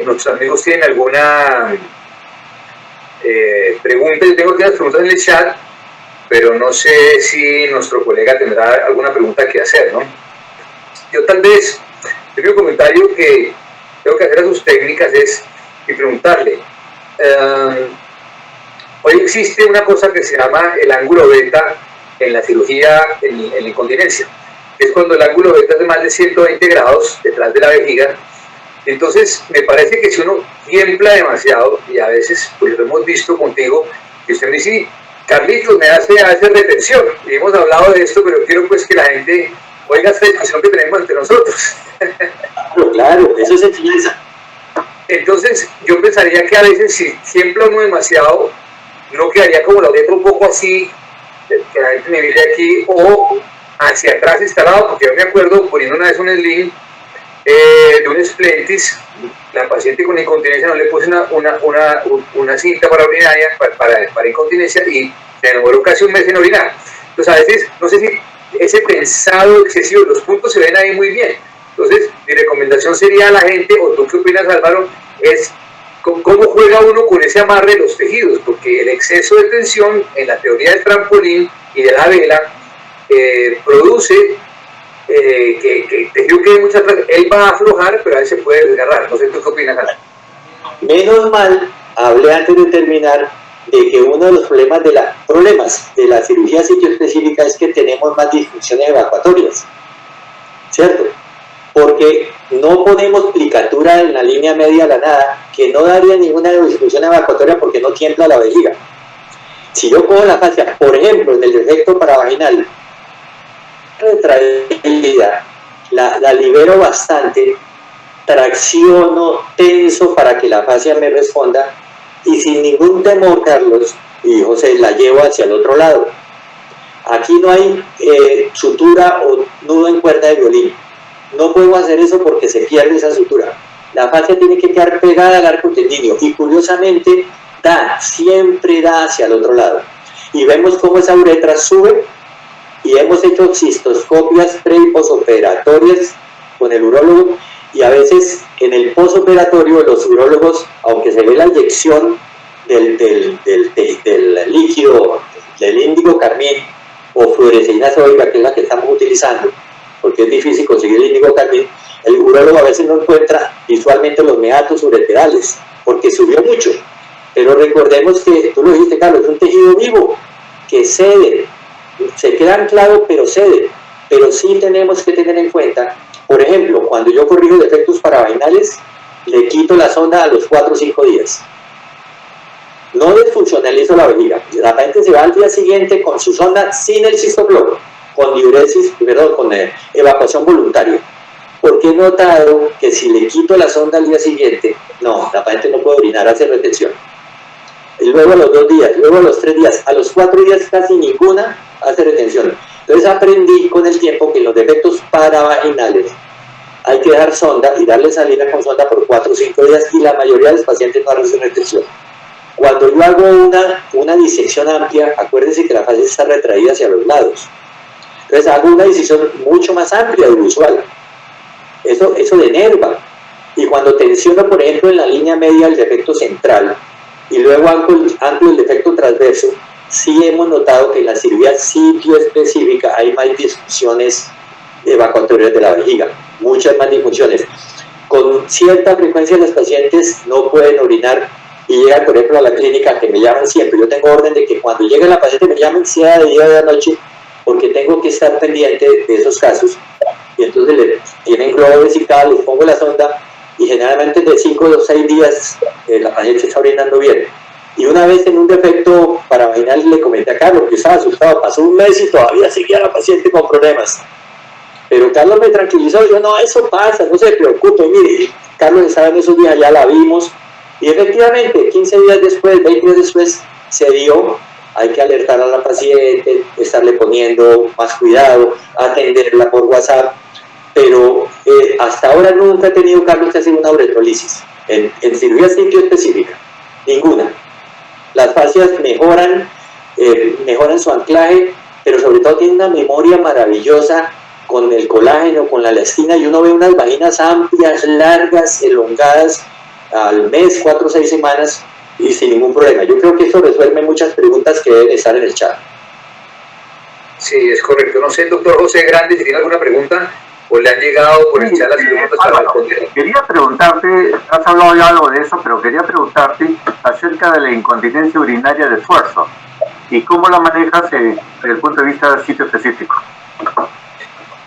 nuestros amigos tienen alguna pregunta. Yo tengo algunas preguntas en el chat, pero no sé si nuestro colega tendrá alguna pregunta que hacer, ¿no? Yo tal vez, el comentario que tengo que hacer a sus técnicas es y preguntarle, hoy existe una cosa que se llama el ángulo beta en la cirugía, en la incontinencia. Es cuando el ángulo beta es de más de 120 grados detrás de la vejiga. Entonces, me parece que si uno tiembla demasiado, y a veces, pues lo hemos visto contigo, que usted me dice, Carlitos, me hace retención, y hemos hablado de esto, pero quiero pues que la gente oiga esta discusión que tenemos entre nosotros. Claro, eso es enseñanza. Entonces, yo pensaría que a veces si tiembla uno demasiado, no quedaría como la letra un poco así, que la gente me mire aquí, o hacia atrás instalado, porque yo me acuerdo poniendo una vez un sling de un splentis, la paciente con incontinencia no le puse una cinta para urinaria, para incontinencia, y se demoró casi un mes en orinar. Entonces, a veces, no sé si ese pensado excesivo, los puntos se ven ahí muy bien. Entonces, mi recomendación sería a la gente, o tú qué opinas, Álvaro, es cómo juega uno con ese amarre de los tejidos, porque el exceso de tensión en la teoría del trampolín y de la vela produce que el tejido quede mucho atrás. Él va a aflojar, pero a veces puede desgarrar. No sé tú qué opinas, Álvaro. Menos mal, hablé antes de terminar de que uno de los problemas de la cirugía sitio específica es que tenemos más disfunciones evacuatorias, ¿cierto? Porque no ponemos plicatura en la línea media a la nada, que no daría ninguna disfunción evacuatoria porque no tiembla la vejiga. Si yo cojo la fascia, por ejemplo, en el defecto paravaginal, retraída, la libero bastante, tracciono, tenso para que la fascia me responda, y sin ningún temor, Carlos y José, la llevo hacia el otro lado. Aquí no hay sutura o nudo en cuerda de violín. No puedo hacer eso porque se pierde esa sutura. La fascia tiene que quedar pegada al arco tendineo y curiosamente siempre da hacia el otro lado. Y vemos cómo esa uretra sube, y hemos hecho cistoscopias pre y posoperatorias con el urólogo, y a veces en el posoperatorio los urólogos, aunque se ve la inyección del líquido, del índigo carmín o fluoresceína sódica, que es la que estamos utilizando, porque es difícil conseguir el índigo carmín, el urólogo a veces no encuentra visualmente los meatos ureterales, porque subió mucho. Pero recordemos que, tú lo dijiste, Carlos, es un tejido vivo que cede, se queda anclado pero cede. Pero sí tenemos que tener en cuenta, por ejemplo, cuando yo corrijo defectos paravaginales, le quito la sonda a los 4 o 5 días. No desfuncionalizo la vejiga. La paciente se va al día siguiente con su sonda sin el cistocloro, con diuresis, con evacuación voluntaria. Porque he notado que si le quito la sonda al día siguiente, no, la paciente no puede orinar, hace retención. Y luego a los 2 días, luego a los 3 días, a los 4 días casi ninguna hace retención. Entonces aprendí con el tiempo que en los defectos paravaginales hay que dejar sonda y darle salida con sonda por 4 o 5 días, y la mayoría de los pacientes no hacen retención. Cuando yo hago una disección amplia, acuérdense que la fascia está retraída hacia los lados. Entonces hago una disección mucho más amplia de lo usual. Eso denerva. Y cuando tensiono, por ejemplo, en la línea media el defecto central y luego anclo el defecto transverso, sí hemos notado que en la cirugía sitio específica hay más disfunciones evacuatorias de la vejiga, muchas más disfunciones. Con cierta frecuencia los pacientes no pueden orinar y llegan, por ejemplo, a la clínica, que me llaman siempre. Yo tengo orden de que cuando llegue la paciente me llamen, sea de día o de noche, porque tengo que estar pendiente de esos casos. Y entonces tienen globo vesical, les pongo la sonda, y generalmente de 5 o 6 días la paciente está orinando bien. Y una vez en un defecto paravaginal le comenté a Carlos que estaba asustado, pasó un mes y todavía seguía la paciente con problemas. Pero Carlos me tranquilizó, yo no, eso pasa, no se preocupe, mire, Carlos estaba en esos días, ya la vimos, y efectivamente 15 días después, 20 días después se dio. Hay que alertar a la paciente, estarle poniendo más cuidado, atenderla por WhatsApp, pero hasta ahora nunca he tenido, Carlos, que hacer una uretrolisis en cirugía sitio específica, ninguna. Las fascias mejoran su anclaje, pero sobre todo tienen una memoria maravillosa con el colágeno, con la elastina, y uno ve unas vaginas amplias, largas, elongadas, al mes, 4 o 6 semanas, y sin ningún problema. Yo creo que eso resuelve muchas preguntas que deben estar en el chat. Sí, es correcto. No sé, doctor José Grande, si tiene alguna pregunta o le han llegado por el chat las preguntas para responder. Quería preguntarte, has hablado ya algo de eso, pero quería preguntarte acerca de la incontinencia urinaria de esfuerzo y cómo la manejas desde el punto de vista del sitio específico.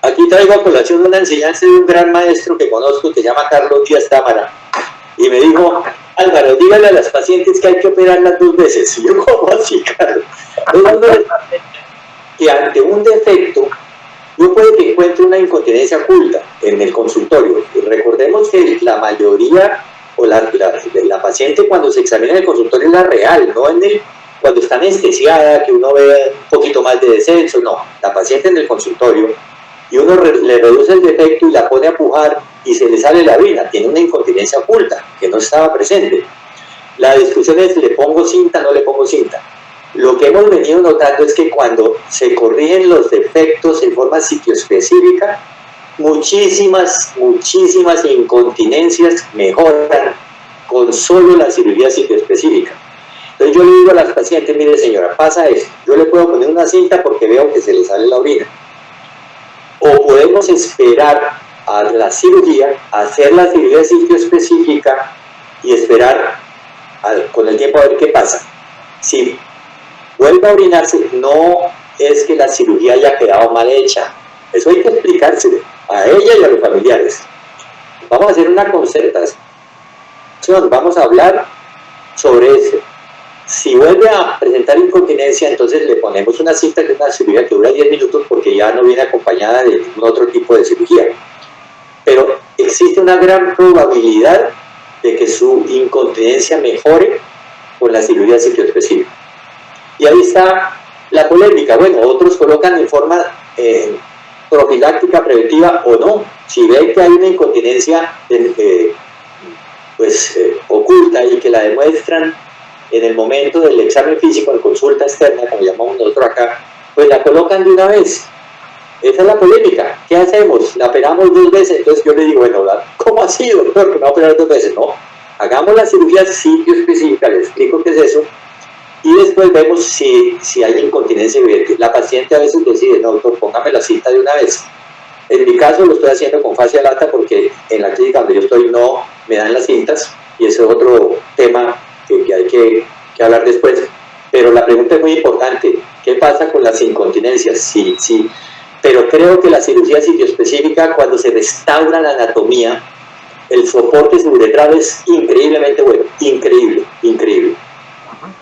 Aquí traigo a colación una enseñanza de un gran maestro que conozco, que se llama Carlos Díaz Támara, y me dijo: Álvaro, dígale a las pacientes que hay que operarlas 2 veces. Y yo, ¿cómo así, Carlos? Que ante un defecto, yo puede que encuentre una incontinencia oculta en el consultorio. Y recordemos que la mayoría, o la paciente cuando se examina en el consultorio es la real, no cuando está anestesiada, que uno ve un poquito más de descenso, no. La paciente en el consultorio, y uno le reduce el defecto y la pone a pujar y se le sale la orina, tiene una incontinencia oculta que no estaba presente. La discusión es: ¿le pongo cinta, no le pongo cinta? Lo que hemos venido notando es que cuando se corrigen los defectos en forma sitioespecífica, muchísimas incontinencias mejoran con solo la cirugía sitioespecífica. Entonces yo le digo a las pacientes: mire señora, pasa esto, yo le puedo poner una cinta porque veo que se le sale la orina, o podemos esperar a la cirugía, hacer la cirugía sitio específica y esperar con el tiempo a ver qué pasa. Si vuelve a orinarse, no es que la cirugía haya quedado mal hecha. Eso hay que explicárselo a ella y a los familiares. Vamos a hacer una concertación, vamos a hablar sobre eso. Si vuelve a presentar incontinencia, entonces le ponemos una cita de una cirugía que dura 10 minutos porque ya no viene acompañada de ningún otro tipo de cirugía. Pero existe una gran probabilidad de que su incontinencia mejore con la cirugía sitioespecífica. Y ahí está la polémica. Bueno, otros colocan en forma profiláctica, preventiva o no. Si ven que hay una incontinencia oculta y que la demuestran en el momento del examen físico, en consulta externa, como llamamos nosotros acá, pues la colocan de una vez. Esa es la polémica. ¿Qué hacemos? ¿La operamos 2 veces? Entonces yo le digo, bueno, ¿cómo así, doctor, que me va a operar 2 veces? No, hagamos la cirugía sitio específica, le explico qué es eso, y después vemos si hay incontinencia evidente. La paciente a veces decide, no, doctor, póngame la cita de una vez. En mi caso lo estoy haciendo con fascia lata porque en la clínica donde yo estoy no me dan las cintas, y ese es otro tema que hay que hablar después. Pero la pregunta es muy importante, ¿qué pasa con las incontinencias? Sí, pero creo que la cirugía sitioespecífica, cuando se restaura la anatomía, el soporte suburetral es increíblemente bueno, increíble.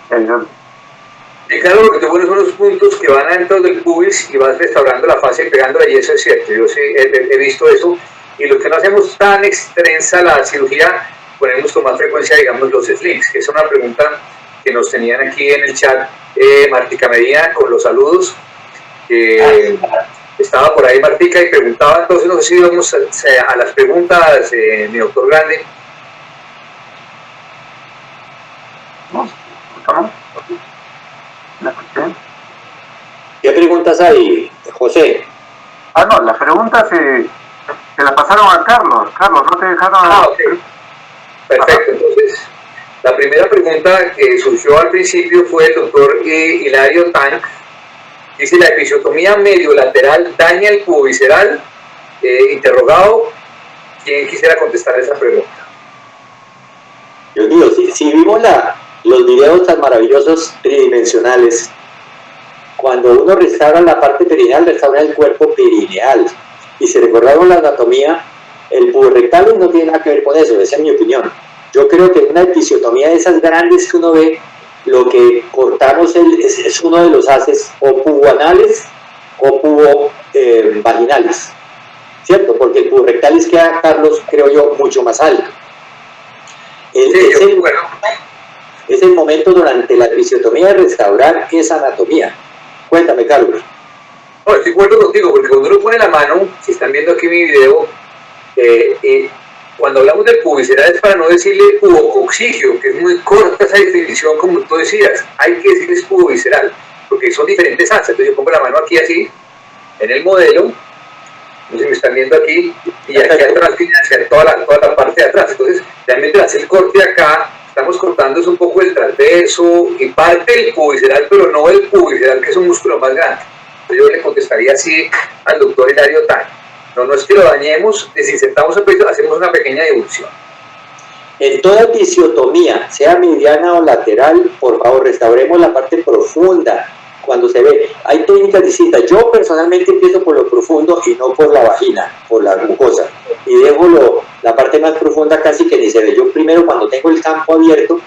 Claro, lo que te pones son los puntos que van adentro del pubis y vas restaurando la fascia y pegándola, y eso es cierto, yo sí he visto eso, y los que no hacemos tan extensa la cirugía, ponemos con más frecuencia, digamos, los slings, que es una pregunta que nos tenían aquí en el chat, Martica Medina, con los saludos, estaba por ahí Martica y preguntaba, entonces no sé si vamos a las preguntas, mi doctor Grande. ¿Qué preguntas hay, José? No, las preguntas se las pasaron a Carlos. Carlos, no te dejaron... Ok. Perfecto, entonces, la primera pregunta que surgió al principio fue el doctor Hilario Tank. Dice, ¿la episiotomía mediolateral daña el cubo visceral? Interrogado. ¿Quién quisiera contestar esa pregunta? Dios mío, si vimos los videos tan maravillosos tridimensionales, cuando uno restaura la parte perineal, restaura el cuerpo perineal. Y si recordamos la anatomía, el puborectal no tiene nada que ver con eso, esa es mi opinión. Yo creo que en una episiotomía de esas grandes que uno ve, lo que cortamos es uno de los haces o puboanales o pubovaginales, ¿cierto? Porque el puborectalis queda, Carlos, creo yo, mucho más alto. Es el momento durante la episiotomía de restaurar esa anatomía. Cuéntame, Carlos. No, estoy de acuerdo contigo, porque cuando uno pone la mano, si están viendo aquí mi video, cuando hablamos del cubo visceral es para no decirle cubococcigio, que es muy corta esa definición, como tú decías, hay que decirles cubo visceral, porque son diferentes haces. Entonces yo pongo la mano aquí así, en el modelo, no sé si me están viendo aquí, y aquí atrás tiene hacia toda la parte de atrás. Entonces, realmente hacer el corte acá, estamos cortando es un poco el transverso y parte del cubo visceral, pero no el cubo visceral, que es un músculo más grande. Entonces yo le contestaría así al doctor Hilario Tan. No es que lo dañemos, desinsertamos el pecho, hacemos una pequeña devolución. En toda episiotomía, sea mediana o lateral, por favor, restauremos la parte profunda. Cuando se ve, hay técnicas distintas. Yo personalmente empiezo por lo profundo y no por la vagina, por la mucosa, y dejo la parte más profunda casi que ni se ve. Yo primero, cuando tengo el campo abierto,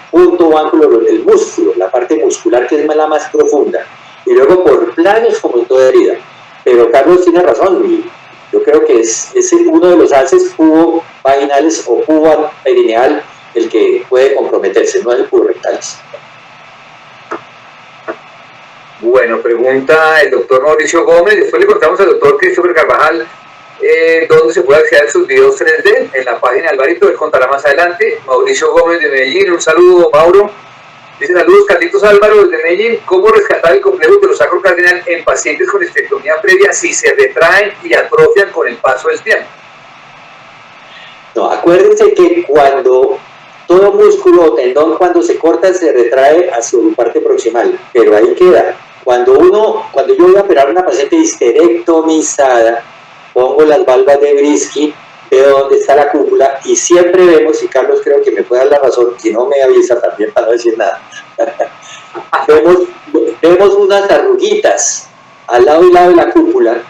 punto o ángulo el músculo, la parte muscular que es la más profunda, y luego por planos como en toda herida. Pero Carlos tiene razón, y yo creo que es uno de los haces pubovaginales o puboperineal el que puede comprometerse, no es el puborectalis. Bueno, pregunta el doctor Mauricio Gómez. Después le contamos al doctor Christopher Carvajal dónde se puede acceder a sus videos 3D en la página de Alvarito, él contará más adelante. Mauricio Gómez de Medellín, un saludo. Mauro dice, saludos Carlitos Álvaro desde Medellín. ¿Cómo rescatar el complejo uterosacrocardial en pacientes con estectomía previa si se retraen y atrofian con el paso del tiempo? No, acuérdense que cuando todo músculo o tendón, cuando se corta, se retrae hacia su parte proximal, pero ahí queda. Cuando yo voy a operar a una paciente histerectomizada, pongo las valvas de Brisky veo dónde está la cúpula y siempre vemos, y Carlos creo que me puede dar la razón, si no me avisa también para no decir nada, vemos unas arruguitas al lado y lado de la cúpula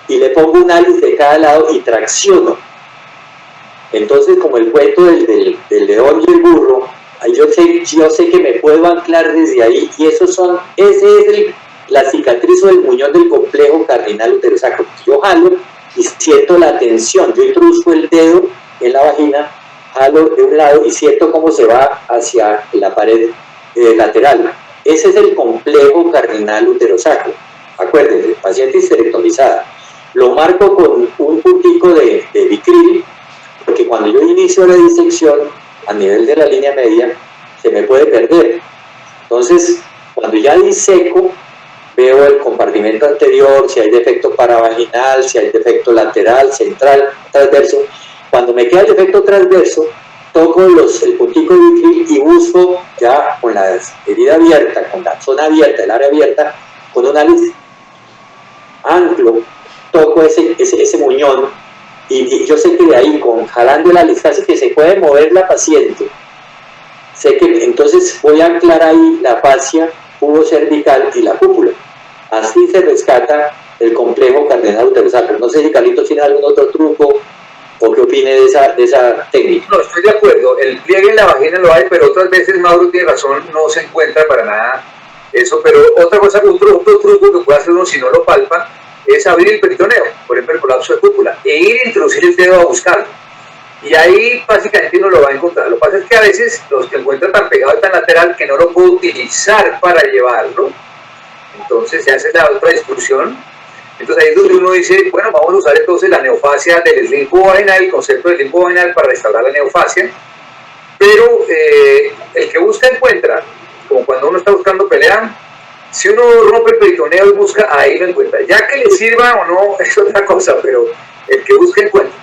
y le pongo un álice de cada lado y tracciono. Entonces, como el cuento del león y el burro, yo sé que me puedo anclar desde ahí y ese es la cicatriz o el muñón del complejo cardinal uterosacro. Yo jalo y siento la tensión, yo introduzco el dedo en la vagina, jalo de un lado y siento cómo se va hacia la pared lateral. Ese es el complejo cardinal uterosacro. Acuérdense, paciente histerectomizada. Lo marco con un puntico de Vicryl, porque cuando yo inicio la disección a nivel de la línea media, se me puede perder. Entonces, cuando ya diseco, veo el compartimento anterior, si hay defecto paravaginal, si hay defecto lateral, central, transverso. Cuando me queda el defecto transverso, toco el puntico de Vicryl y busco ya con la herida abierta, con la zona abierta, el área abierta, con un álice, anclo, toco ese muñón y yo sé que de ahí, jalando el álice, casi que se puede mover la paciente. Sé que entonces voy a anclar ahí la fascia pubocervical y la cúpula. Así se rescata el complejo cardinal uterosacro. No sé si Carlitos tiene algún otro truco o qué opine de esa técnica. No, estoy de acuerdo. El pliegue en la vagina lo hay, pero otras veces Mauro tiene razón, no se encuentra para nada eso. Pero otra cosa, otro truco que puede hacer uno si no lo palpa, es abrir el peritoneo, por ejemplo, el colapso de cúpula, e ir a introducir el dedo a buscarlo. Y ahí básicamente uno lo va a encontrar. Lo que pasa es que a veces los que encuentran tan pegado y tan lateral que no lo puedo utilizar para llevarlo. Entonces se hace la otra discusión. Entonces ahí es donde uno dice, bueno, vamos a usar entonces la neofasia del limbo vaginal, el concepto del limbo vaginal para restaurar la neofasia. Pero el que busca encuentra, como cuando uno está buscando pelea, si uno rompe el peritoneo y busca, ahí lo encuentra. Ya que le sirva o no es otra cosa, pero el que busca encuentra.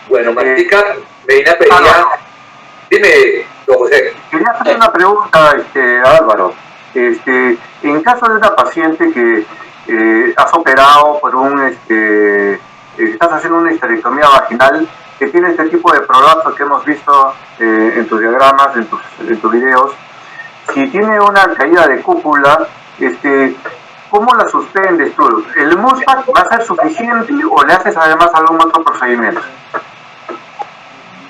Bueno, Martica, Medina Peña, dime, don José. Quería hacer una pregunta, Álvaro. En caso de una paciente que has operado por estás haciendo una histerectomía vaginal, que tiene este tipo de prolapso que hemos visto en tus diagramas, en tus videos, si tiene una caída de cúpula, ¿cómo la suspendes tú? ¿El MUSPAC va a ser suficiente o le haces además algún otro procedimiento?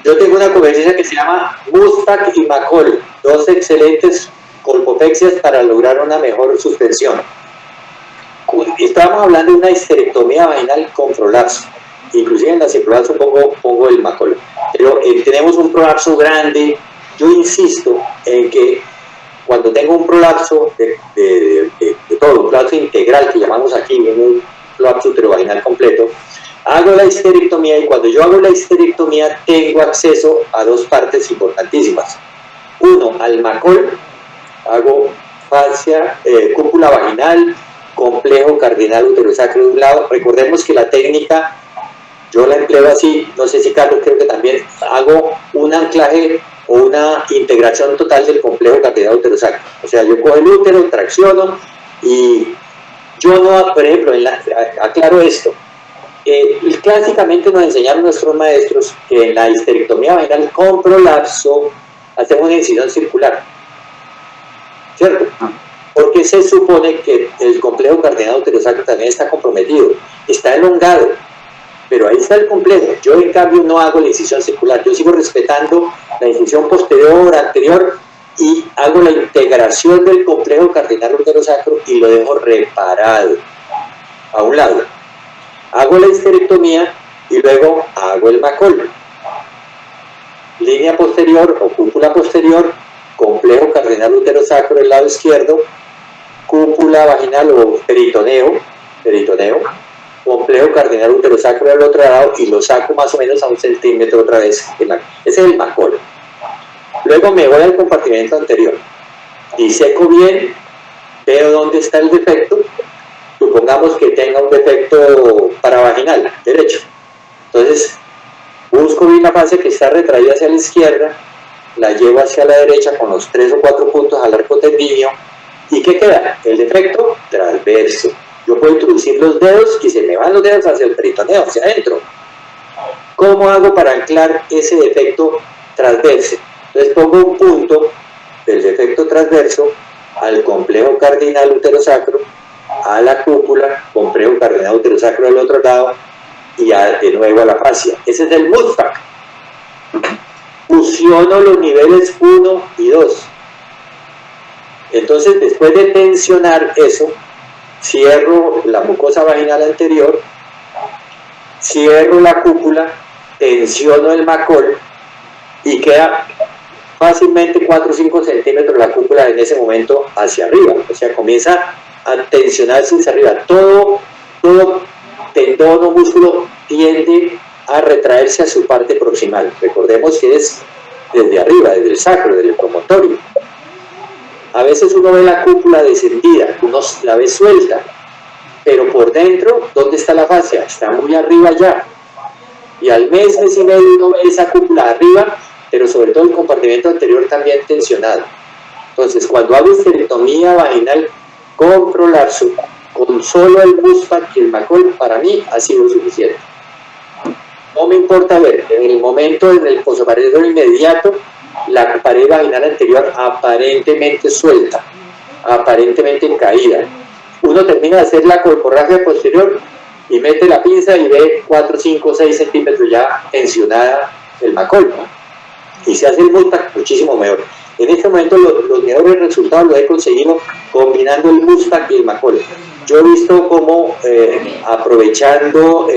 Yo tengo una convergencia que se llama MUSPAC y MACOL, dos excelentes colpopexias para lograr una mejor suspensión. Estábamos hablando de una histerectomía vaginal con prolapso, inclusive en la sin prolapso pongo el MACOL, pero tenemos un prolapso grande. Yo insisto en que cuando tengo un prolapso de todo, un prolapso integral que llamamos aquí, un prolapso uterovaginal completo, hago la histerectomía y cuando yo hago la histerectomía tengo acceso a dos partes importantísimas. Uno, al MACOL, hago fascia, cúpula vaginal, complejo cardinal uterosacro de un lado. Recordemos que la técnica, yo la empleo así, no sé si Carlos creo que también, hago un anclaje o una integración total del complejo cardinal uterosacro. O sea, yo cojo el útero, tracciono y yo no, por ejemplo, aclaro esto, clásicamente nos enseñaron nuestros maestros que en la histerectomía vaginal con prolapso hacemos una incisión circular, ¿cierto? Porque se supone que el complejo cardinal uterosacro también está comprometido, está elongado, pero ahí está el complejo. Yo en cambio no hago la incisión circular, yo sigo respetando la incisión posterior, anterior, y hago la integración del complejo cardinal uterosacro y lo dejo reparado a un lado. Hago la histerectomía y luego hago el MACOL. Línea posterior o cúpula posterior, complejo cardinal uterosacro del lado izquierdo, cúpula vaginal o peritoneo, complejo cardinal uterosacro del otro lado y lo saco más o menos a 1 centímetro otra vez. Ese es el MACOL. Luego me voy al compartimento anterior, diseco bien, veo dónde está el defecto. Supongamos que tenga un defecto paravaginal, derecho. Entonces, busco bien la fase que está retraída hacia la izquierda, la llevo hacia la derecha con los 3 o 4 puntos al arco tendíneo. ¿Y qué queda? El defecto transverso. Yo puedo introducir los dedos y se me van los dedos hacia el peritoneo, hacia adentro. ¿Cómo hago para anclar ese defecto transverso? Entonces pongo un punto del defecto transverso al complejo cardinal uterosacro, a la cúpula, complejo cardinal uterosacro del otro lado y de nuevo a la fascia. Ese es el Muzpak. Fusiono los niveles 1 y 2. Entonces, después de tensionar eso, cierro la mucosa vaginal anterior, cierro la cúpula, tensiono el macol y queda fácilmente 4 o 5 centímetros la cúpula en ese momento hacia arriba. O sea, comienza a tensionarse hacia arriba. Todo tendón o músculo tiende a retraerse a su parte proximal. Recordemos que es desde arriba, desde el sacro, desde el promontorio. A veces uno ve la cúpula descendida, uno la ve suelta, pero por dentro, ¿dónde está la fascia? Está muy arriba ya. Y al mes y medio uno ve esa cúpula arriba, pero sobre todo el compartimento anterior también tensionado. Entonces, cuando hago histerectomía vaginal con prolapso, con solo el Muzpak y el macol, para mí ha sido suficiente. No me importa ver, en el momento, en el posoparietal inmediato, la pared vaginal anterior aparentemente suelta, aparentemente en caída. Uno termina de hacer la colporragia posterior y mete la pinza y ve 4, 5, 6 centímetros ya tensionada el macol, ¿no? Y se hace el Muzpak muchísimo mejor. En este momento los mejores resultados los he conseguido combinando el Muzpak y el macol. Yo he visto cómo aprovechando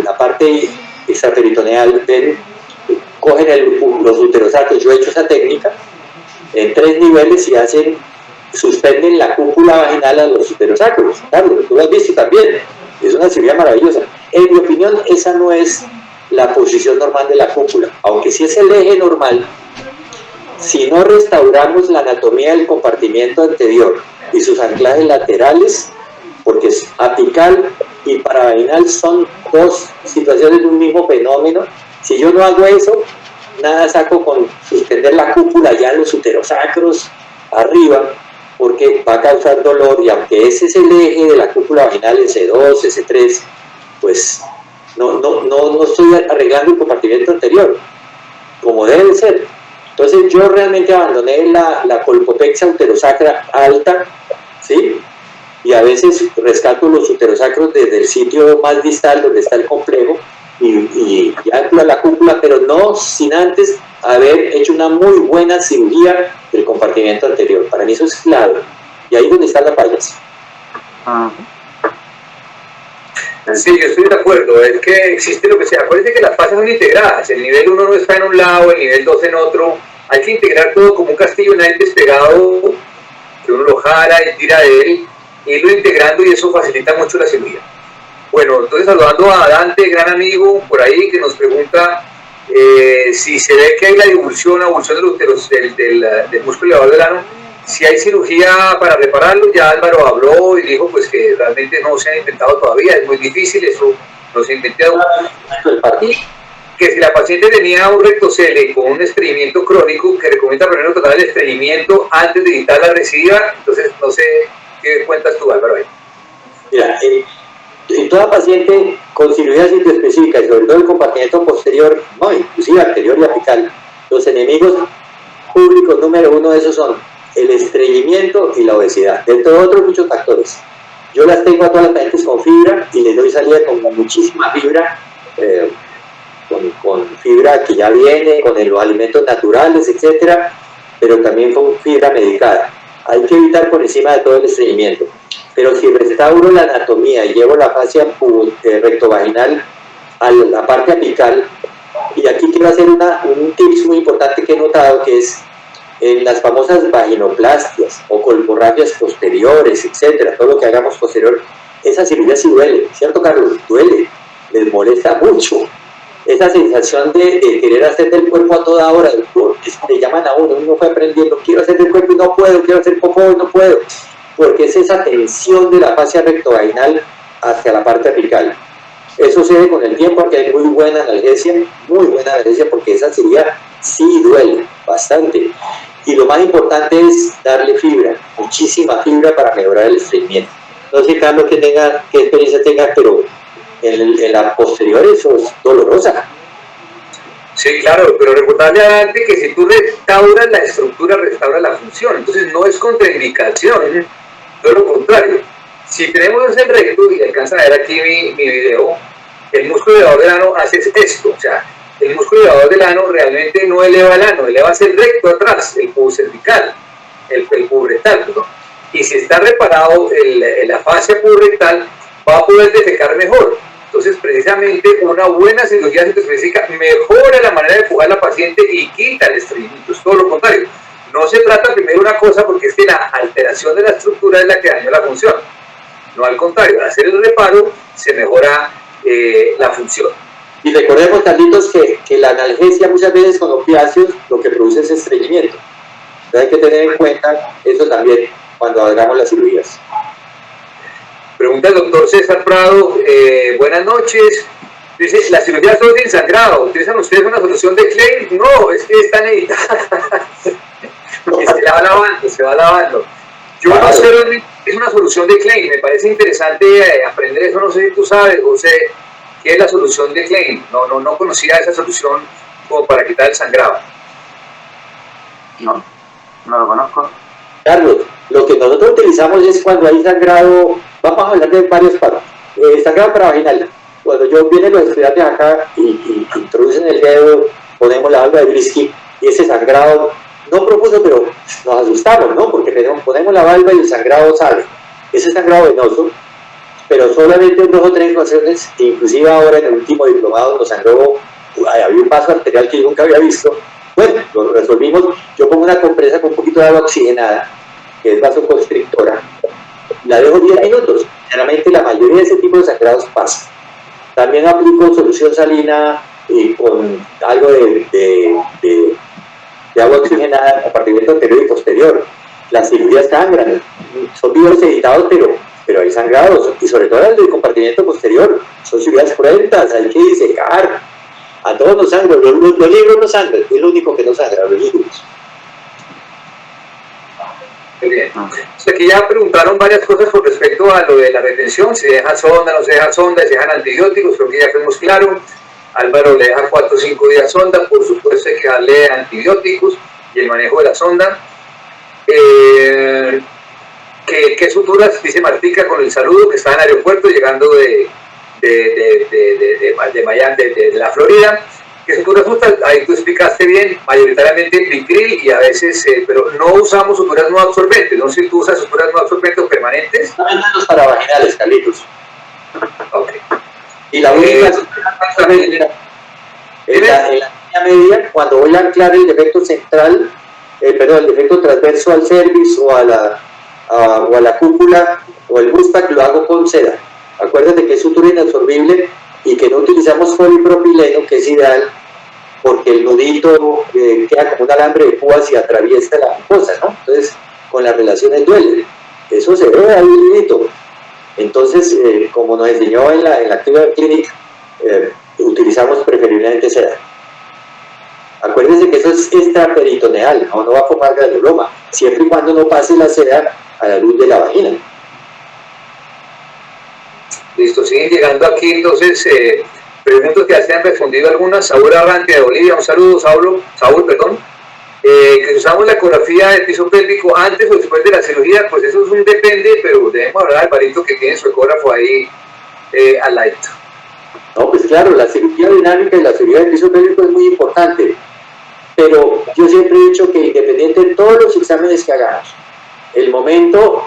la parte extraperitoneal, cogen los uterosacros. Yo he hecho esa técnica en 3 niveles y suspenden la cúpula vaginal a los uterosacros. Carlos, tú lo has visto también, es una cirugía maravillosa. En mi opinión, esa no es la posición normal de la cúpula, aunque sí es el eje normal. Si no restauramos la anatomía del compartimiento anterior y sus anclajes laterales, porque es apical y paravaginal, son 2 situaciones de un mismo fenómeno. Si yo no hago eso, nada saco con suspender la cúpula ya en los uterosacros arriba, porque va a causar dolor, y aunque ese es el eje de la cúpula vaginal, S2, S3, pues no estoy arreglando el compartimento anterior, como debe ser. Entonces yo realmente abandoné la colpopexia uterosacra alta, ¿sí? Y a veces rescato los uterosacros desde el sitio más distal donde está el complejo y anclo la cúpula, pero no sin antes haber hecho una muy buena cirugía del compartimento anterior. Para mí eso es clave, y ahí es donde están las fallas. Sí, yo estoy de acuerdo, es que existe lo que sea. Acuérdense que las fases son integradas, el nivel 1 no está en un lado, el nivel 2 en otro. Hay que integrar todo como un castillo naipes pegado, que uno lo jala y tira de él, e irlo integrando, y eso facilita mucho la cirugía. Bueno, entonces saludando a Dante, gran amigo, por ahí, que nos pregunta si se ve que hay la divulsión del músculo elevador del ano, si hay cirugía para repararlo. Ya Álvaro habló y dijo pues que realmente no se ha intentado todavía, es muy difícil, eso no se ha intentado. Que si la paciente tenía un rectocele con un estreñimiento crónico, que recomienda primero tratar el estreñimiento antes de evitar la recidiva. Entonces no sé qué cuentas tú, Álvaro, ahí. Mira, en toda paciente con cirugía sitioespecífica y sobre todo el compartimento posterior, no, inclusive anterior y apical, los enemigos públicos número 1 de esos son el estreñimiento y la obesidad, entre otros muchos factores. Yo las tengo a todas las pacientes con fibra y les doy salida con muchísima fibra, con fibra que ya viene, con los alimentos naturales, etcétera, pero también con fibra medicada. Hay que evitar por encima de todo el estreñimiento. Pero si restauro la anatomía y llevo la fascia rectovaginal a la parte apical, y aquí quiero hacer un tips muy importante que he notado, que es en las famosas vaginoplastias o colporragias posteriores, etcétera, todo lo que hagamos posterior, esa cirugía sí duele, ¿cierto, Carlos? Duele, les molesta mucho. Esa sensación de querer hacer del cuerpo a toda hora, le llaman a uno fue aprendiendo, quiero hacer del cuerpo y no puedo, quiero hacer popó y no puedo, porque es esa tensión de la fascia rectovaginal hacia la parte apical. Eso se ve con el tiempo, porque hay muy buena analgesia, porque esa cirugía sí duele bastante. Y lo más importante es darle fibra, muchísima fibra para mejorar el estreñimiento. No sé, Carlos, qué experiencia tenga, pero en la posterior eso es dolorosa. Sí, claro, pero recordarle adelante que si tú restauras la estructura, restauras la función. Entonces no es contraindicación, todo lo contrario. Si tenemos el recto, y alcanzan a ver aquí mi video, el músculo elevador del ano hace esto. O sea, el músculo elevador del ano realmente no eleva el ano, eleva hacia el recto atrás, el pubis cervical, el pubrectal, perdón. Y si está reparado la fascia pubrectal, va a poder defecar mejor. Entonces, precisamente, una buena cirugía citoespecífica mejora la manera de fugar a la paciente y quita el estreñimiento. Es todo lo contrario. No se trata primero de una cosa porque es que la alteración de la estructura es la que daña la función. No, al contrario, al hacer el reparo se mejora la función. Y recordemos, Carlitos, que la analgesia muchas veces con opiáceos lo que produce es estreñimiento. Entonces hay que tener en cuenta eso también cuando hagamos las cirugías. Pregunta el doctor César Prado, buenas noches. Dice, ¿la cirugía solo tiene sangrado? ¿Utilizan ustedes una solución de Klein? No, es que están editadas. Se va lavando. Yo no sé, es una solución de Klein, me parece interesante aprender eso, no sé si tú sabes, José, ¿qué es la solución de Klein? No conocía esa solución como para quitar el sangrado. No lo conozco. Carlos, lo que nosotros utilizamos es cuando hay sangrado, vamos a hablar de varios pasos. Sangrado paravaginal. Cuando vienen los estudiantes acá y introducen el dedo, ponemos la válvula de Britsky y ese sangrado, no profundo, pero nos asustamos, ¿no? Porque ponemos la válvula y el sangrado sale. Ese sangrado venoso, pero solamente en 2 o 3 ocasiones, inclusive ahora en el último diplomado nos sangró, había un vaso arterial que yo nunca había visto. Bueno, lo resolvimos. Yo pongo una compresa con un poquito de agua oxigenada, que es vasoconstrictora, la dejo 10 minutos. Generalmente la mayoría de ese tipo de sangrados pasa. También aplico solución salina con algo de agua oxigenada, compartimento anterior y posterior. Las cirugías sangran, son videos editados, pero hay sangrados, y sobre todo el del compartimento posterior, son cirugías cruentas, hay que disecar. A todos nos sangran, los libros no sangran, es lo único que no sangra, los libros. Muy bien. Aquí ya preguntaron varias cosas con respecto a lo de la retención, si deja sonda, no se deja sonda, si dejan antibióticos, creo que ya fuimos claro. Álvaro le deja 4 o 5 días sonda, por supuesto hay que darle antibióticos y el manejo de la sonda. ¿Qué suturas? Dice Martica con el saludo, que está en el aeropuerto llegando de Miami, de la Florida. ¿Qué suturas usas? Ahí tú explicaste bien, mayoritariamente Picril y a veces, pero no usamos suturas no absorbentes. No sé si tú usas suturas no absorbentes o permanentes. Solamente los paravaginales, Carlitos. Ok. Y la única en la línea media, cuando voy a anclar el defecto central, el defecto transverso al cervix o a la cúpula o el bustac, lo hago con seda. Acuérdate que es sutura inabsorbible y que no utilizamos polipropileno, que es ideal, porque el nudito queda como un alambre de púas y atraviesa la mucosa, ¿no? Entonces, con las relaciones duele. Eso se ve ahí, nudito. Entonces, como nos enseñó en la Activa Clinic, utilizamos preferiblemente seda. Acuérdense que eso es extraperitoneal, no va a formar granuloma, siempre y cuando no pase la seda a la luz de la vagina. Listo, siguen llegando aquí, entonces, preguntas que ya se han respondido algunas. Saúl Arranque de Bolivia, un saludo, Saúl, perdón. Que usamos la ecografía del piso pélvico antes o después de la cirugía, pues eso es un depende, pero debemos hablar al Alvarito que tiene su ecógrafo ahí al lado. No, pues claro, la cirugía dinámica y la cirugía del piso pélvico es muy importante, pero yo siempre he dicho que independiente de todos los exámenes que hagamos, el momento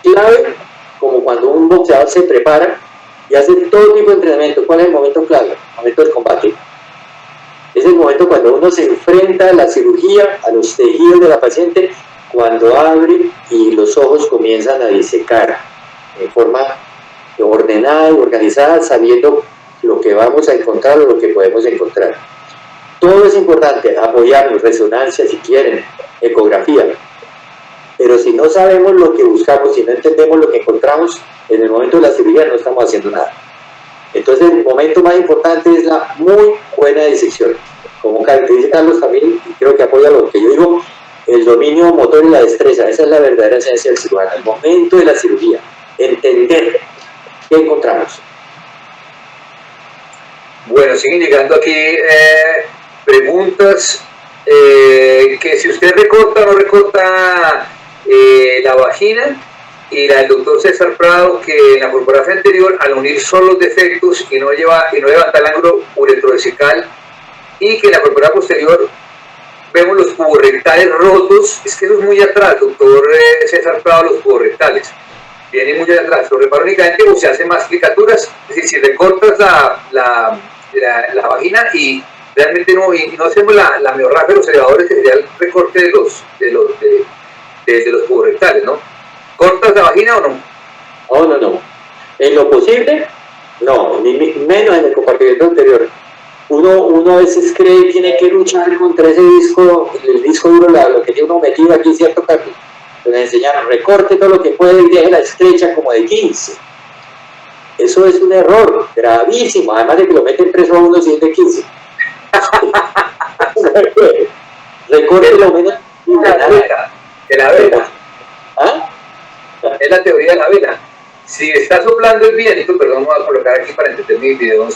clave, como cuando un boxeador se prepara y hace todo tipo de entrenamiento, ¿cuál es el momento clave? El momento del combate. Es el momento cuando uno se enfrenta a la cirugía, a los tejidos de la paciente, cuando abre y los ojos comienzan a disecar en forma ordenada y organizada, sabiendo lo que vamos a encontrar o lo que podemos encontrar. Todo es importante, apoyarnos, resonancia si quieren, ecografía. Pero si no sabemos lo que buscamos, si no entendemos lo que encontramos, en el momento de la cirugía no estamos haciendo nada. Entonces el momento más importante es la muy buena disección. Como dice Carlos también, y creo que apoya lo que yo digo, el dominio motor y la destreza, esa es la verdadera esencia del cirujano, el momento de la cirugía. entender qué encontramos. Bueno, siguen llegando aquí preguntas, que si usted recorta o no recorta la vagina, y la del doctor César Prado, que en la fotografía anterior, al unir solo los defectos y no levanta el ángulo uretrovesical, y que en la fotografía posterior vemos los puborectales rotos. Es que eso es muy atrás, doctor César Prado, los puborectales. Viene muy atrás. Lo reparo únicamente o se hacen más licaturas. Es decir, si recortas la vagina y realmente no hacemos la meorragia de los elevadores, que sería el recorte de los puborectales, ¿no? ¿Cortas la vagina o no? No. En lo posible, no, ni menos en el compartimento anterior. Uno a veces cree que tiene que luchar contra ese disco, el disco duro, lo que tiene uno metido aquí, ¿cierto, Carlos? Les enseñaron, recorte todo lo que puede y deje la estrecha como de 15. Eso es un error gravísimo, además de que lo meten preso a uno si es de 15. Recorte lo menos de la vena. ¿Ah? Es la teoría de la vena. Si está soplando el viento, perdón, voy a colocar aquí para entender mi video, ¿no?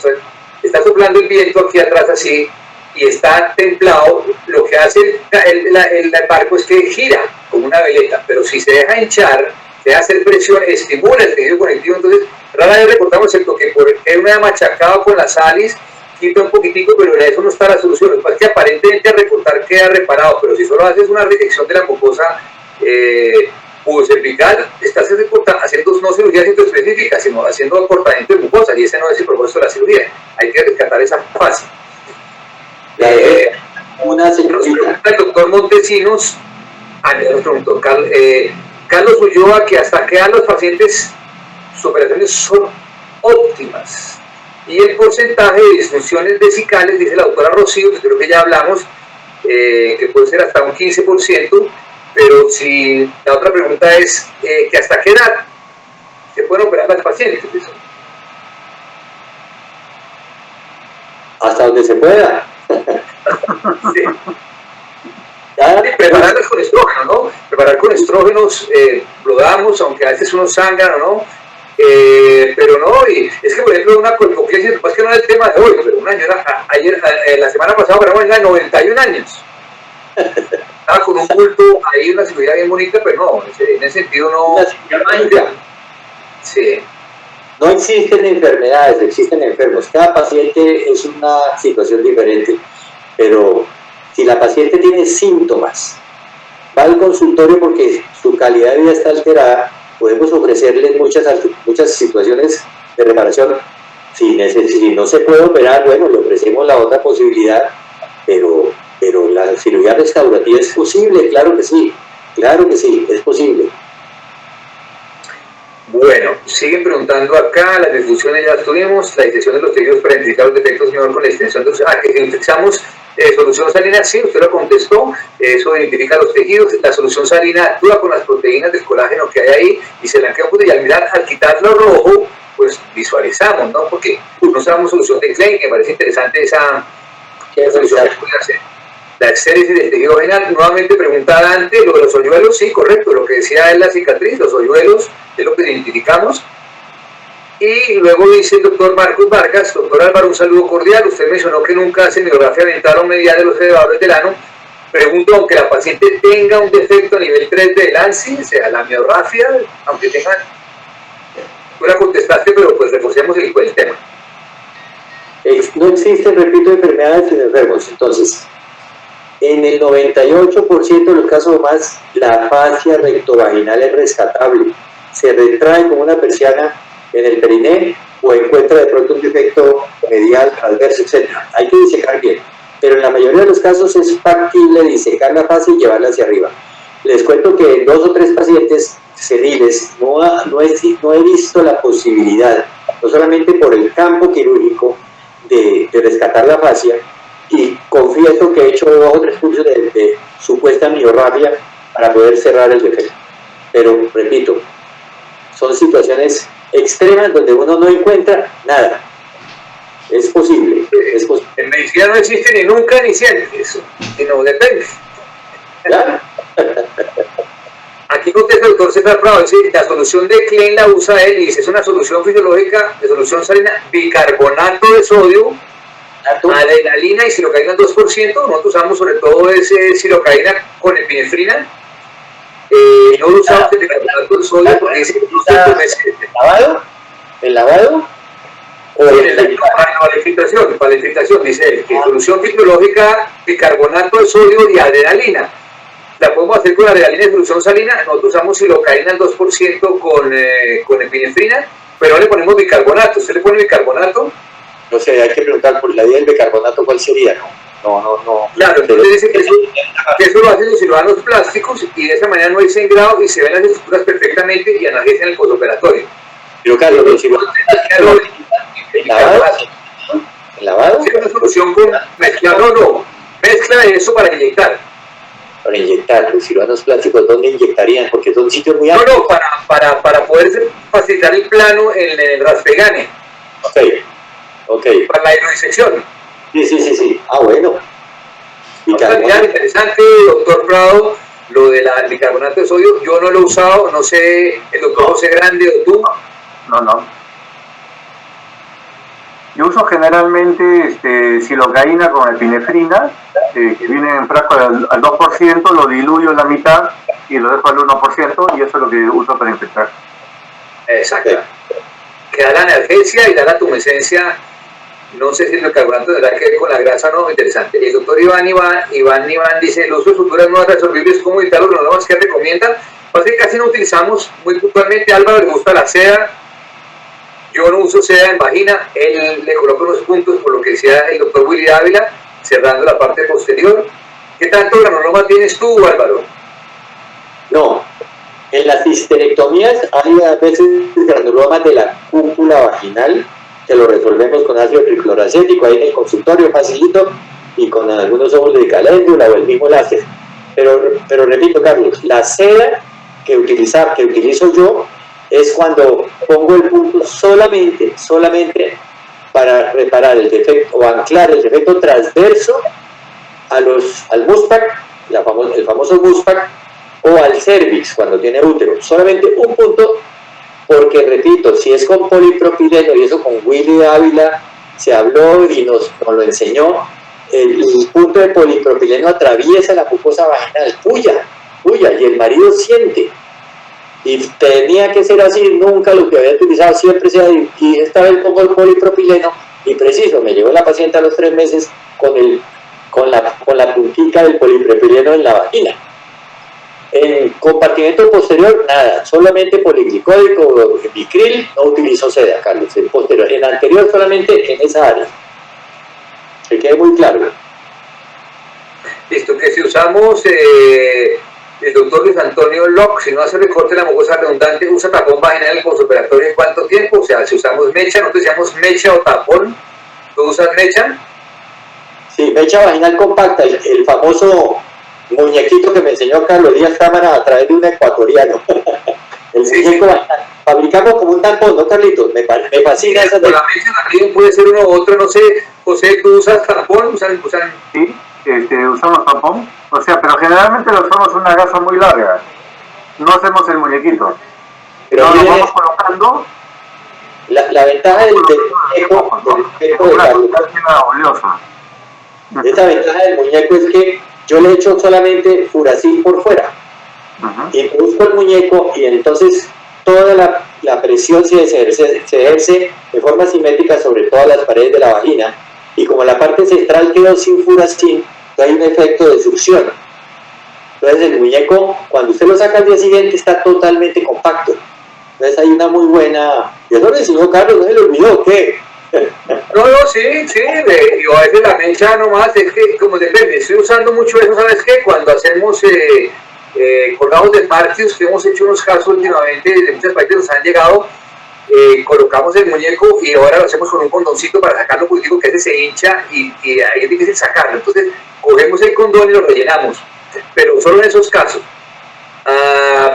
Está soplando el viento aquí atrás así y está templado, lo que hace el barco es que gira como una veleta, pero si se deja hinchar, se deja hacer presión, estimula el tejido conectivo. Entonces rara vez reportamos el toque por él me ha machacado con las salis, quita un poquitico, pero en eso no está la solución. Lo que pasa es que aparentemente al recortar queda reparado, pero si solo haces una reyección de la mucosa cervical, estás haciendo no cirugías específicas, sino haciendo acortamiento de mucosa, y ese no es el propósito de la cirugía. Hay que rescatar esa fase. Una señorita. El doctor Montesinos, nos preguntó Carlos Ulloa, que hasta qué edad los pacientes sus operaciones son óptimas, y el porcentaje de disfunciones vesicales, dice la doctora Rocío, que creo que ya hablamos, que puede ser hasta un 15%. Pero si la otra pregunta es que hasta qué edad se pueden operar las pacientes. Hasta donde se pueda. Sí. Prepararlas con estrógeno, ¿no? Preparar con estrógenos, lo damos, aunque a veces uno sangra, ¿no? Pero no, y es que por ejemplo una colpoquiasis, es que no es el tema de hoy, pero una señora, la semana pasada operamos de 91 años. Estaba con un bulto ahí, una cirugía bien bonita, pero no, en ese sentido no. Sí. No existen enfermedades, existen enfermos. Cada paciente es una situación diferente, pero si la paciente tiene síntomas, va al consultorio porque su calidad de vida está alterada, podemos ofrecerle muchas situaciones de reparación. Si no se puede operar, bueno, le ofrecemos la otra posibilidad, pero la cirugía restaurativa es posible, claro que sí, es posible. Bueno, siguen preguntando acá, las disfunciones ya las tuvimos, la disección de los tejidos para identificar los defectos mejor con la extensión de que utilizamos solución salina, sí, usted lo contestó, eso identifica los tejidos, la solución salina actúa con las proteínas del colágeno que hay ahí y se blanquea un poco, y al quitarlo rojo, pues visualizamos, ¿no? Porque no usamos solución de Klein, que me parece interesante esa solución que puede hacer. La exéresis del tejido vaginal, nuevamente preguntada antes, lo de los hoyuelos, sí, correcto, lo que decía es la cicatriz, los hoyuelos es lo que identificamos. Y luego dice el doctor Marcos Vargas, doctor Álvaro, un saludo cordial, usted mencionó que nunca hace miografía ventral o medial de los elevadores del ano. Pregunto, aunque la paciente tenga un defecto a nivel 3 del ANSI, o sea, la miografía, aunque tenga, tú la contestaste, pero pues reforcemos el tema. No existen, repito, enfermedades en enfermos, entonces, en el 98% de los casos más, la fascia rectovaginal es rescatable. Se retrae como una persiana en el periné o encuentra de pronto un defecto medial, transverso, etc. Hay que disecar bien, pero en la mayoría de los casos es factible disecar la fascia y llevarla hacia arriba. Les cuento que en 2 o 3 pacientes seniles no he visto la posibilidad, no solamente por el campo quirúrgico, de rescatar la fascia, y confieso que he hecho 2 o 3 cursos de supuesta miorragia para poder cerrar el defecto. Pero, repito, son situaciones extremas donde uno no encuentra nada. Es posible. En medicina no existe ni nunca ni siempre eso, sino depende. ¿Claro? Aquí contesta el doctor César Prado, dice, la solución de Klein la usa él y dice, es una solución fisiológica de solución salina, bicarbonato de sodio, adrenalina y silocaína al 2%. Nosotros usamos sobre todo ese silocaína con epinefrina. No usamos el bicarbonato de sodio porque dice que no se ¿Lavado? ¿El lavado? O para la infiltración, dice él, que solución fisiológica, bicarbonato de sodio y adrenalina. La podemos hacer con adrenalina de solución salina. Nosotros usamos silocaína al 2% con epinefrina, pero no le ponemos bicarbonato. ¿Usted le pone bicarbonato? No sé, hay que preguntar por la vía del bicarbonato cuál sería, ¿no? Claro, entonces dice que eso lo hacen los cirujanos plásticos y de esa manera no hay sangrado y se ven las estructuras perfectamente y analgesian el postoperatorio. Pero claro, los cirujanos ¿el lavado? Sí, una solución con mezclarlo, no. Mezcla eso para inyectar. Para inyectar, los cirujanos plásticos, ¿dónde inyectarían? Porque son sitios muy amplios. No, para poder facilitar el plano en el raspegane. Ok. Para la hidrodisección. Sí. Ah, bueno. Interesante, doctor Prado, lo del bicarbonato de sodio. Yo no lo he usado, no sé, el doctor José Grande o tú. No. Yo uso generalmente silocaína con epinefrina, que viene en frasco al 2%, lo diluyo en la mitad y lo dejo al 1%, y eso es lo que uso para infectar. Exacto. Que da la analgesia y da la tumescencia. No sé si el carbonato tendrá que ver con la grasa o no, interesante. El doctor Iván dice, el uso de suturas no resolvibles, ¿cómo evitar los neuromas que recomiendan? Pues que casi no utilizamos, muy puntualmente. Álvaro le gusta la seda. Yo no uso seda en vagina, él le coloca unos puntos, por lo que decía el doctor Willy Ávila, cerrando la parte posterior. ¿Qué tanto granuloma tienes tú, Álvaro? No, en las histerectomías hay a veces granulomas de la cúpula vaginal, que lo resolvemos con ácido tricloracético ahí en el consultorio, facilito, y con algunos óvulos de caléndula o el mismo láser. Pero repito, Carlos, la seda que utilizo yo es cuando pongo el punto solamente para reparar el defecto o anclar el defecto transverso al Muspac, el famoso Muspac, o al cervix cuando tiene útero. Solamente un punto, porque repito, si es con polipropileno, y eso con Willy Ávila se habló y nos lo enseñó, el punto de polipropileno atraviesa la mucosa vaginal, puya, y el marido siente. Y tenía que ser así, nunca lo que había utilizado, siempre sea, y esta vez pongo el polipropileno, y preciso, me llevó la paciente a los 3 meses con la puntica del polipropileno en la vagina. En compartimento posterior, nada, solamente poliglicólico, bicril, no utilizó seda, Carlos, en posterior. En anterior solamente en esa área. Que quede muy claro. Listo, que si usamos el doctor Luis Antonio Locke, si no hace recorte de la mucosa redundante, usa tapón vaginal en el postoperatorio, ¿en cuánto tiempo? O sea, si usamos mecha, nosotros decíamos mecha o tapón, ¿tú usas mecha? Sí, mecha vaginal compacta, el famoso muñequito que me enseñó Carlos Díaz Cámara a través de un ecuatoriano. El muñeco vaginal. Fabricamos como un tampón, ¿no, Carlitos? Me fascina esa. La mecha también puede ser uno u otro, no sé, José, ¿tú usas tampón? Sí, usamos tampón, o sea, pero generalmente lo usamos una gasa muy larga, no hacemos el muñequito, pero no lo vamos colocando. La ventaja del muñeco de Carlos, esta ventaja del muñeco es que yo le echo solamente furacil por fuera, introduzco el muñeco y entonces toda la presión se ejerce de forma simétrica sobre todas las paredes de la vagina, y como la parte central quedó sin furacil, hay un efecto de succión. Entonces el muñeco, cuando usted lo saca al día siguiente, está totalmente compacto. Entonces hay una muy buena... Y eso le enseñó Carlos, ¿no se le olvidó qué? No, sí, yo a veces la mecha nomás, es que como depende, estoy usando mucho eso, ¿sabes qué? Cuando hacemos colgados de partios, que hemos hecho unos casos últimamente, de muchas partes nos han llegado, colocamos el muñeco y ahora lo hacemos con un condoncito para sacarlo, porque digo que ese se hincha y ahí es difícil sacarlo. Entonces cogemos el condón y lo rellenamos, pero solo en esos casos.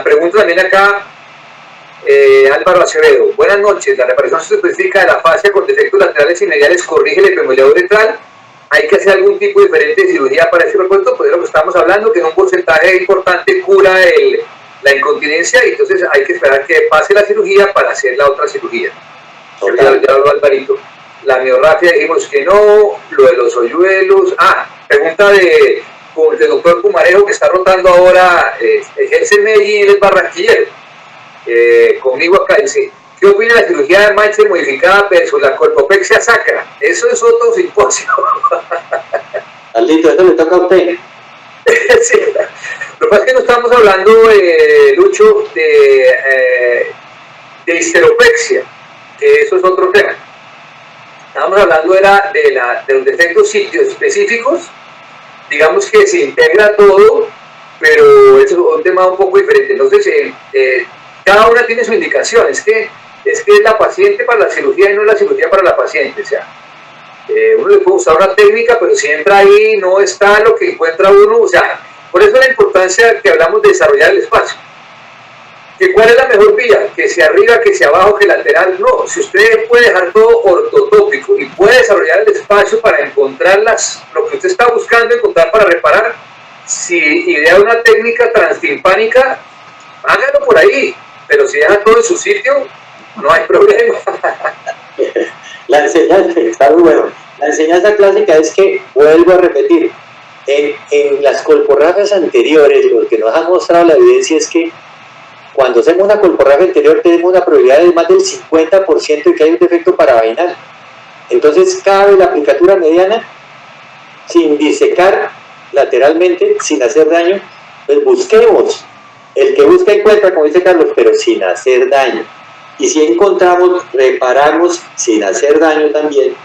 Pregunta también acá Álvaro Acevedo, buenas noches, la reparación específica de la fascia con defectos laterales y mediales corrige el epimemoleado uretral. ¿Hay que hacer algún tipo diferente de cirugía para ese repuesto? Pues de lo que estamos hablando, que en un porcentaje importante cura la incontinencia, y entonces hay que esperar que pase la cirugía para hacer la otra cirugía. Ya habló Alvarito. La miorragia dijimos que no, lo de los hoyuelos. Pregunta del doctor Pumarejo, que está rotando ahora, ejerce en Medellín, él es barranquillero. Conmigo acá dice, ¿qué opina de la cirugía de mancha modificada versus la colpopexia sacra? Eso es otro simposio. Alito, eso le toca a usted. Sí. Lo que pasa es que no estamos hablando, Lucho, de histeropexia, que eso es otro tema. Estábamos hablando de los defectos sitios específicos, digamos que se integra todo, pero es un tema un poco diferente. Entonces, cada una tiene su indicación, es que es la paciente para la cirugía y no la cirugía para la paciente. O sea, uno le puede usar una técnica, pero si entra ahí no está lo que encuentra uno. O sea, por eso la importancia que hablamos de desarrollar el espacio. ¿Que cuál es la mejor vía? ¿Que sea arriba, que sea abajo, que lateral? No, si usted puede dejar todo ortotópico y puede desarrollar el espacio para encontrar lo que usted está buscando encontrar para reparar, si idea una técnica transtimpánica, hágalo por ahí, pero si deja todo en su sitio, no hay problema. La enseñanza, está muy bueno. La enseñanza clásica es que, vuelvo a repetir, en las colporrafias anteriores, lo que nos ha mostrado la evidencia es que cuando hacemos una colporrafia anterior tenemos una probabilidad de más del 50% de que hay un defecto paravaginal. Entonces cabe la aplicatura mediana sin disecar lateralmente, sin hacer daño. Pues busquemos. El que busca encuentra, como dice Carlos, pero sin hacer daño. Y si encontramos, reparamos sin hacer daño también.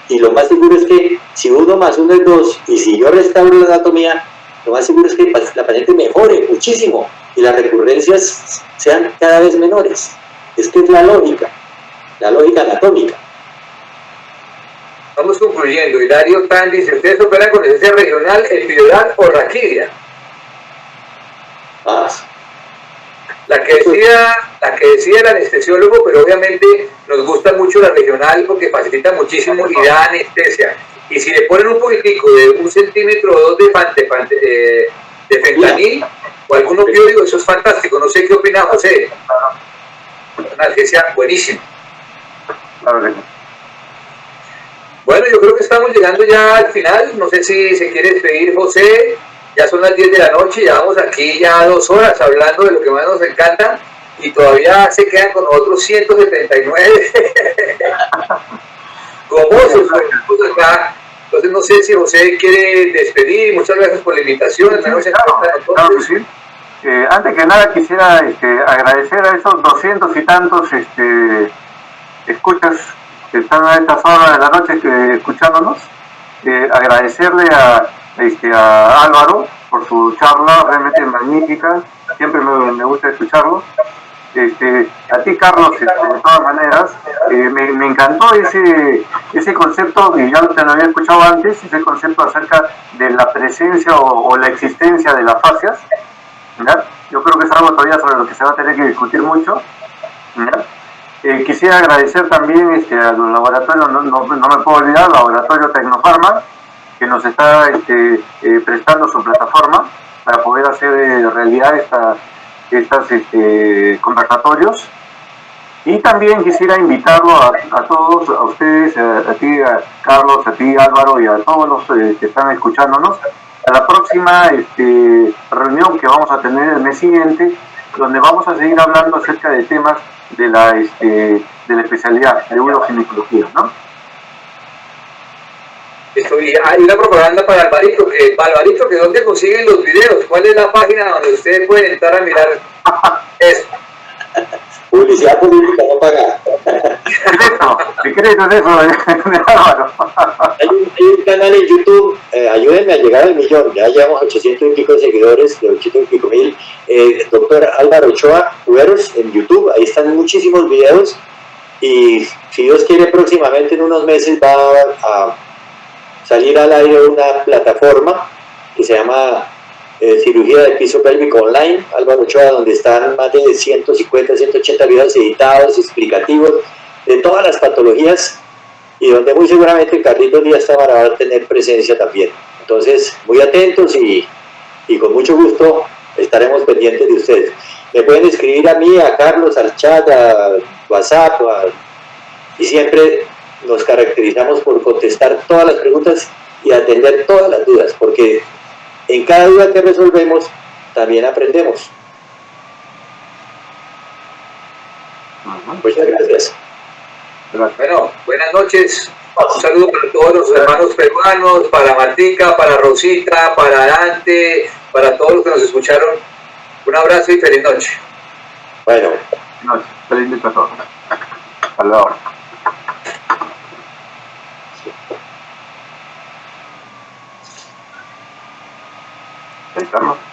Y lo más seguro es que si 1 más 1 es 2, y si yo restauro la anatomía, lo más seguro es que la paciente mejore muchísimo y las recurrencias sean cada vez menores. Es que es la lógica anatómica. Vamos concluyendo. Hilario Tan dice, ¿ustedes operan con anestesia regional, epidural o raquidia? La que decía el anestesiólogo, pero obviamente nos gusta mucho la regional porque facilita muchísimo y da anestesia. Y si le ponen un poquitico de 1 centímetro o 2 de fentanil o algún opioide, eso es fantástico. No sé qué opina José. Una anestesia buenísima. Bueno, yo creo que estamos llegando ya al final. No sé si se quiere despedir José. Ya son las 10 de la noche, llevamos aquí ya 2 horas hablando de lo que más nos encanta y todavía se quedan con nosotros 179 gomosos acá. Entonces no sé si José quiere despedir. Muchas gracias por la invitación. Claro que sí. Antes que nada quisiera agradecer a esos 200 y tantos escuchas que están a estas horas de la noche escuchándonos. Agradecerle a Álvaro por su charla realmente magnífica, siempre me gusta escucharlo. A ti, Carlos, de todas maneras, me encantó ese concepto que ya te lo había escuchado antes, ese concepto acerca de la presencia o la existencia de las fascias. ¿Ya? Yo creo que es algo todavía sobre lo que se va a tener que discutir mucho. ¿Ya? Quisiera agradecer también a los laboratorios, no me puedo olvidar, el laboratorio Tecnofarma, que nos está prestando su plataforma para poder hacer realidad estos conversatorios. Y también quisiera invitarlo a todos, a ustedes, a ti, a Carlos, a ti, Álvaro, y a todos los que están escuchándonos, a la próxima reunión que vamos a tener el mes siguiente, donde vamos a seguir hablando acerca de temas de la especialidad de uroginecología, ¿no? Hay una propaganda para Alvarito, que ¿dónde consiguen los videos? ¿Cuál es la página donde ustedes pueden entrar a mirar eso? Publicidad política no pagada. Secreto de eso, Álvaro. Hay un canal en YouTube, ayúdenme a llegar al 1.000.000, ya llevamos 800 y pico de seguidores, de 800 y pico mil. Doctor Álvaro Ochoa Cuberos en YouTube, ahí están muchísimos videos y si Dios quiere próximamente en unos meses va a salir al aire una plataforma que se llama Cirugía de Piso Pélvico Online, Álvaro Ochoa, donde están más de 150, 180 videos editados, explicativos, de todas las patologías, y donde muy seguramente Carlitos Díaz Támara va a tener presencia también. Entonces, muy atentos y con mucho gusto estaremos pendientes de ustedes. Me pueden escribir a mí, a Carlos, al chat, a WhatsApp, y siempre nos caracterizamos por contestar todas las preguntas y atender todas las dudas, porque en cada duda que resolvemos también aprendemos. Muchas gracias. Bueno, buenas noches. Un saludo para todos los hermanos peruanos, para Martica, para Rosita, para Dante, para todos los que nos escucharon. Un abrazo y feliz noche. Bueno. Feliz noche a todos. Hasta luego. Ahí estamos.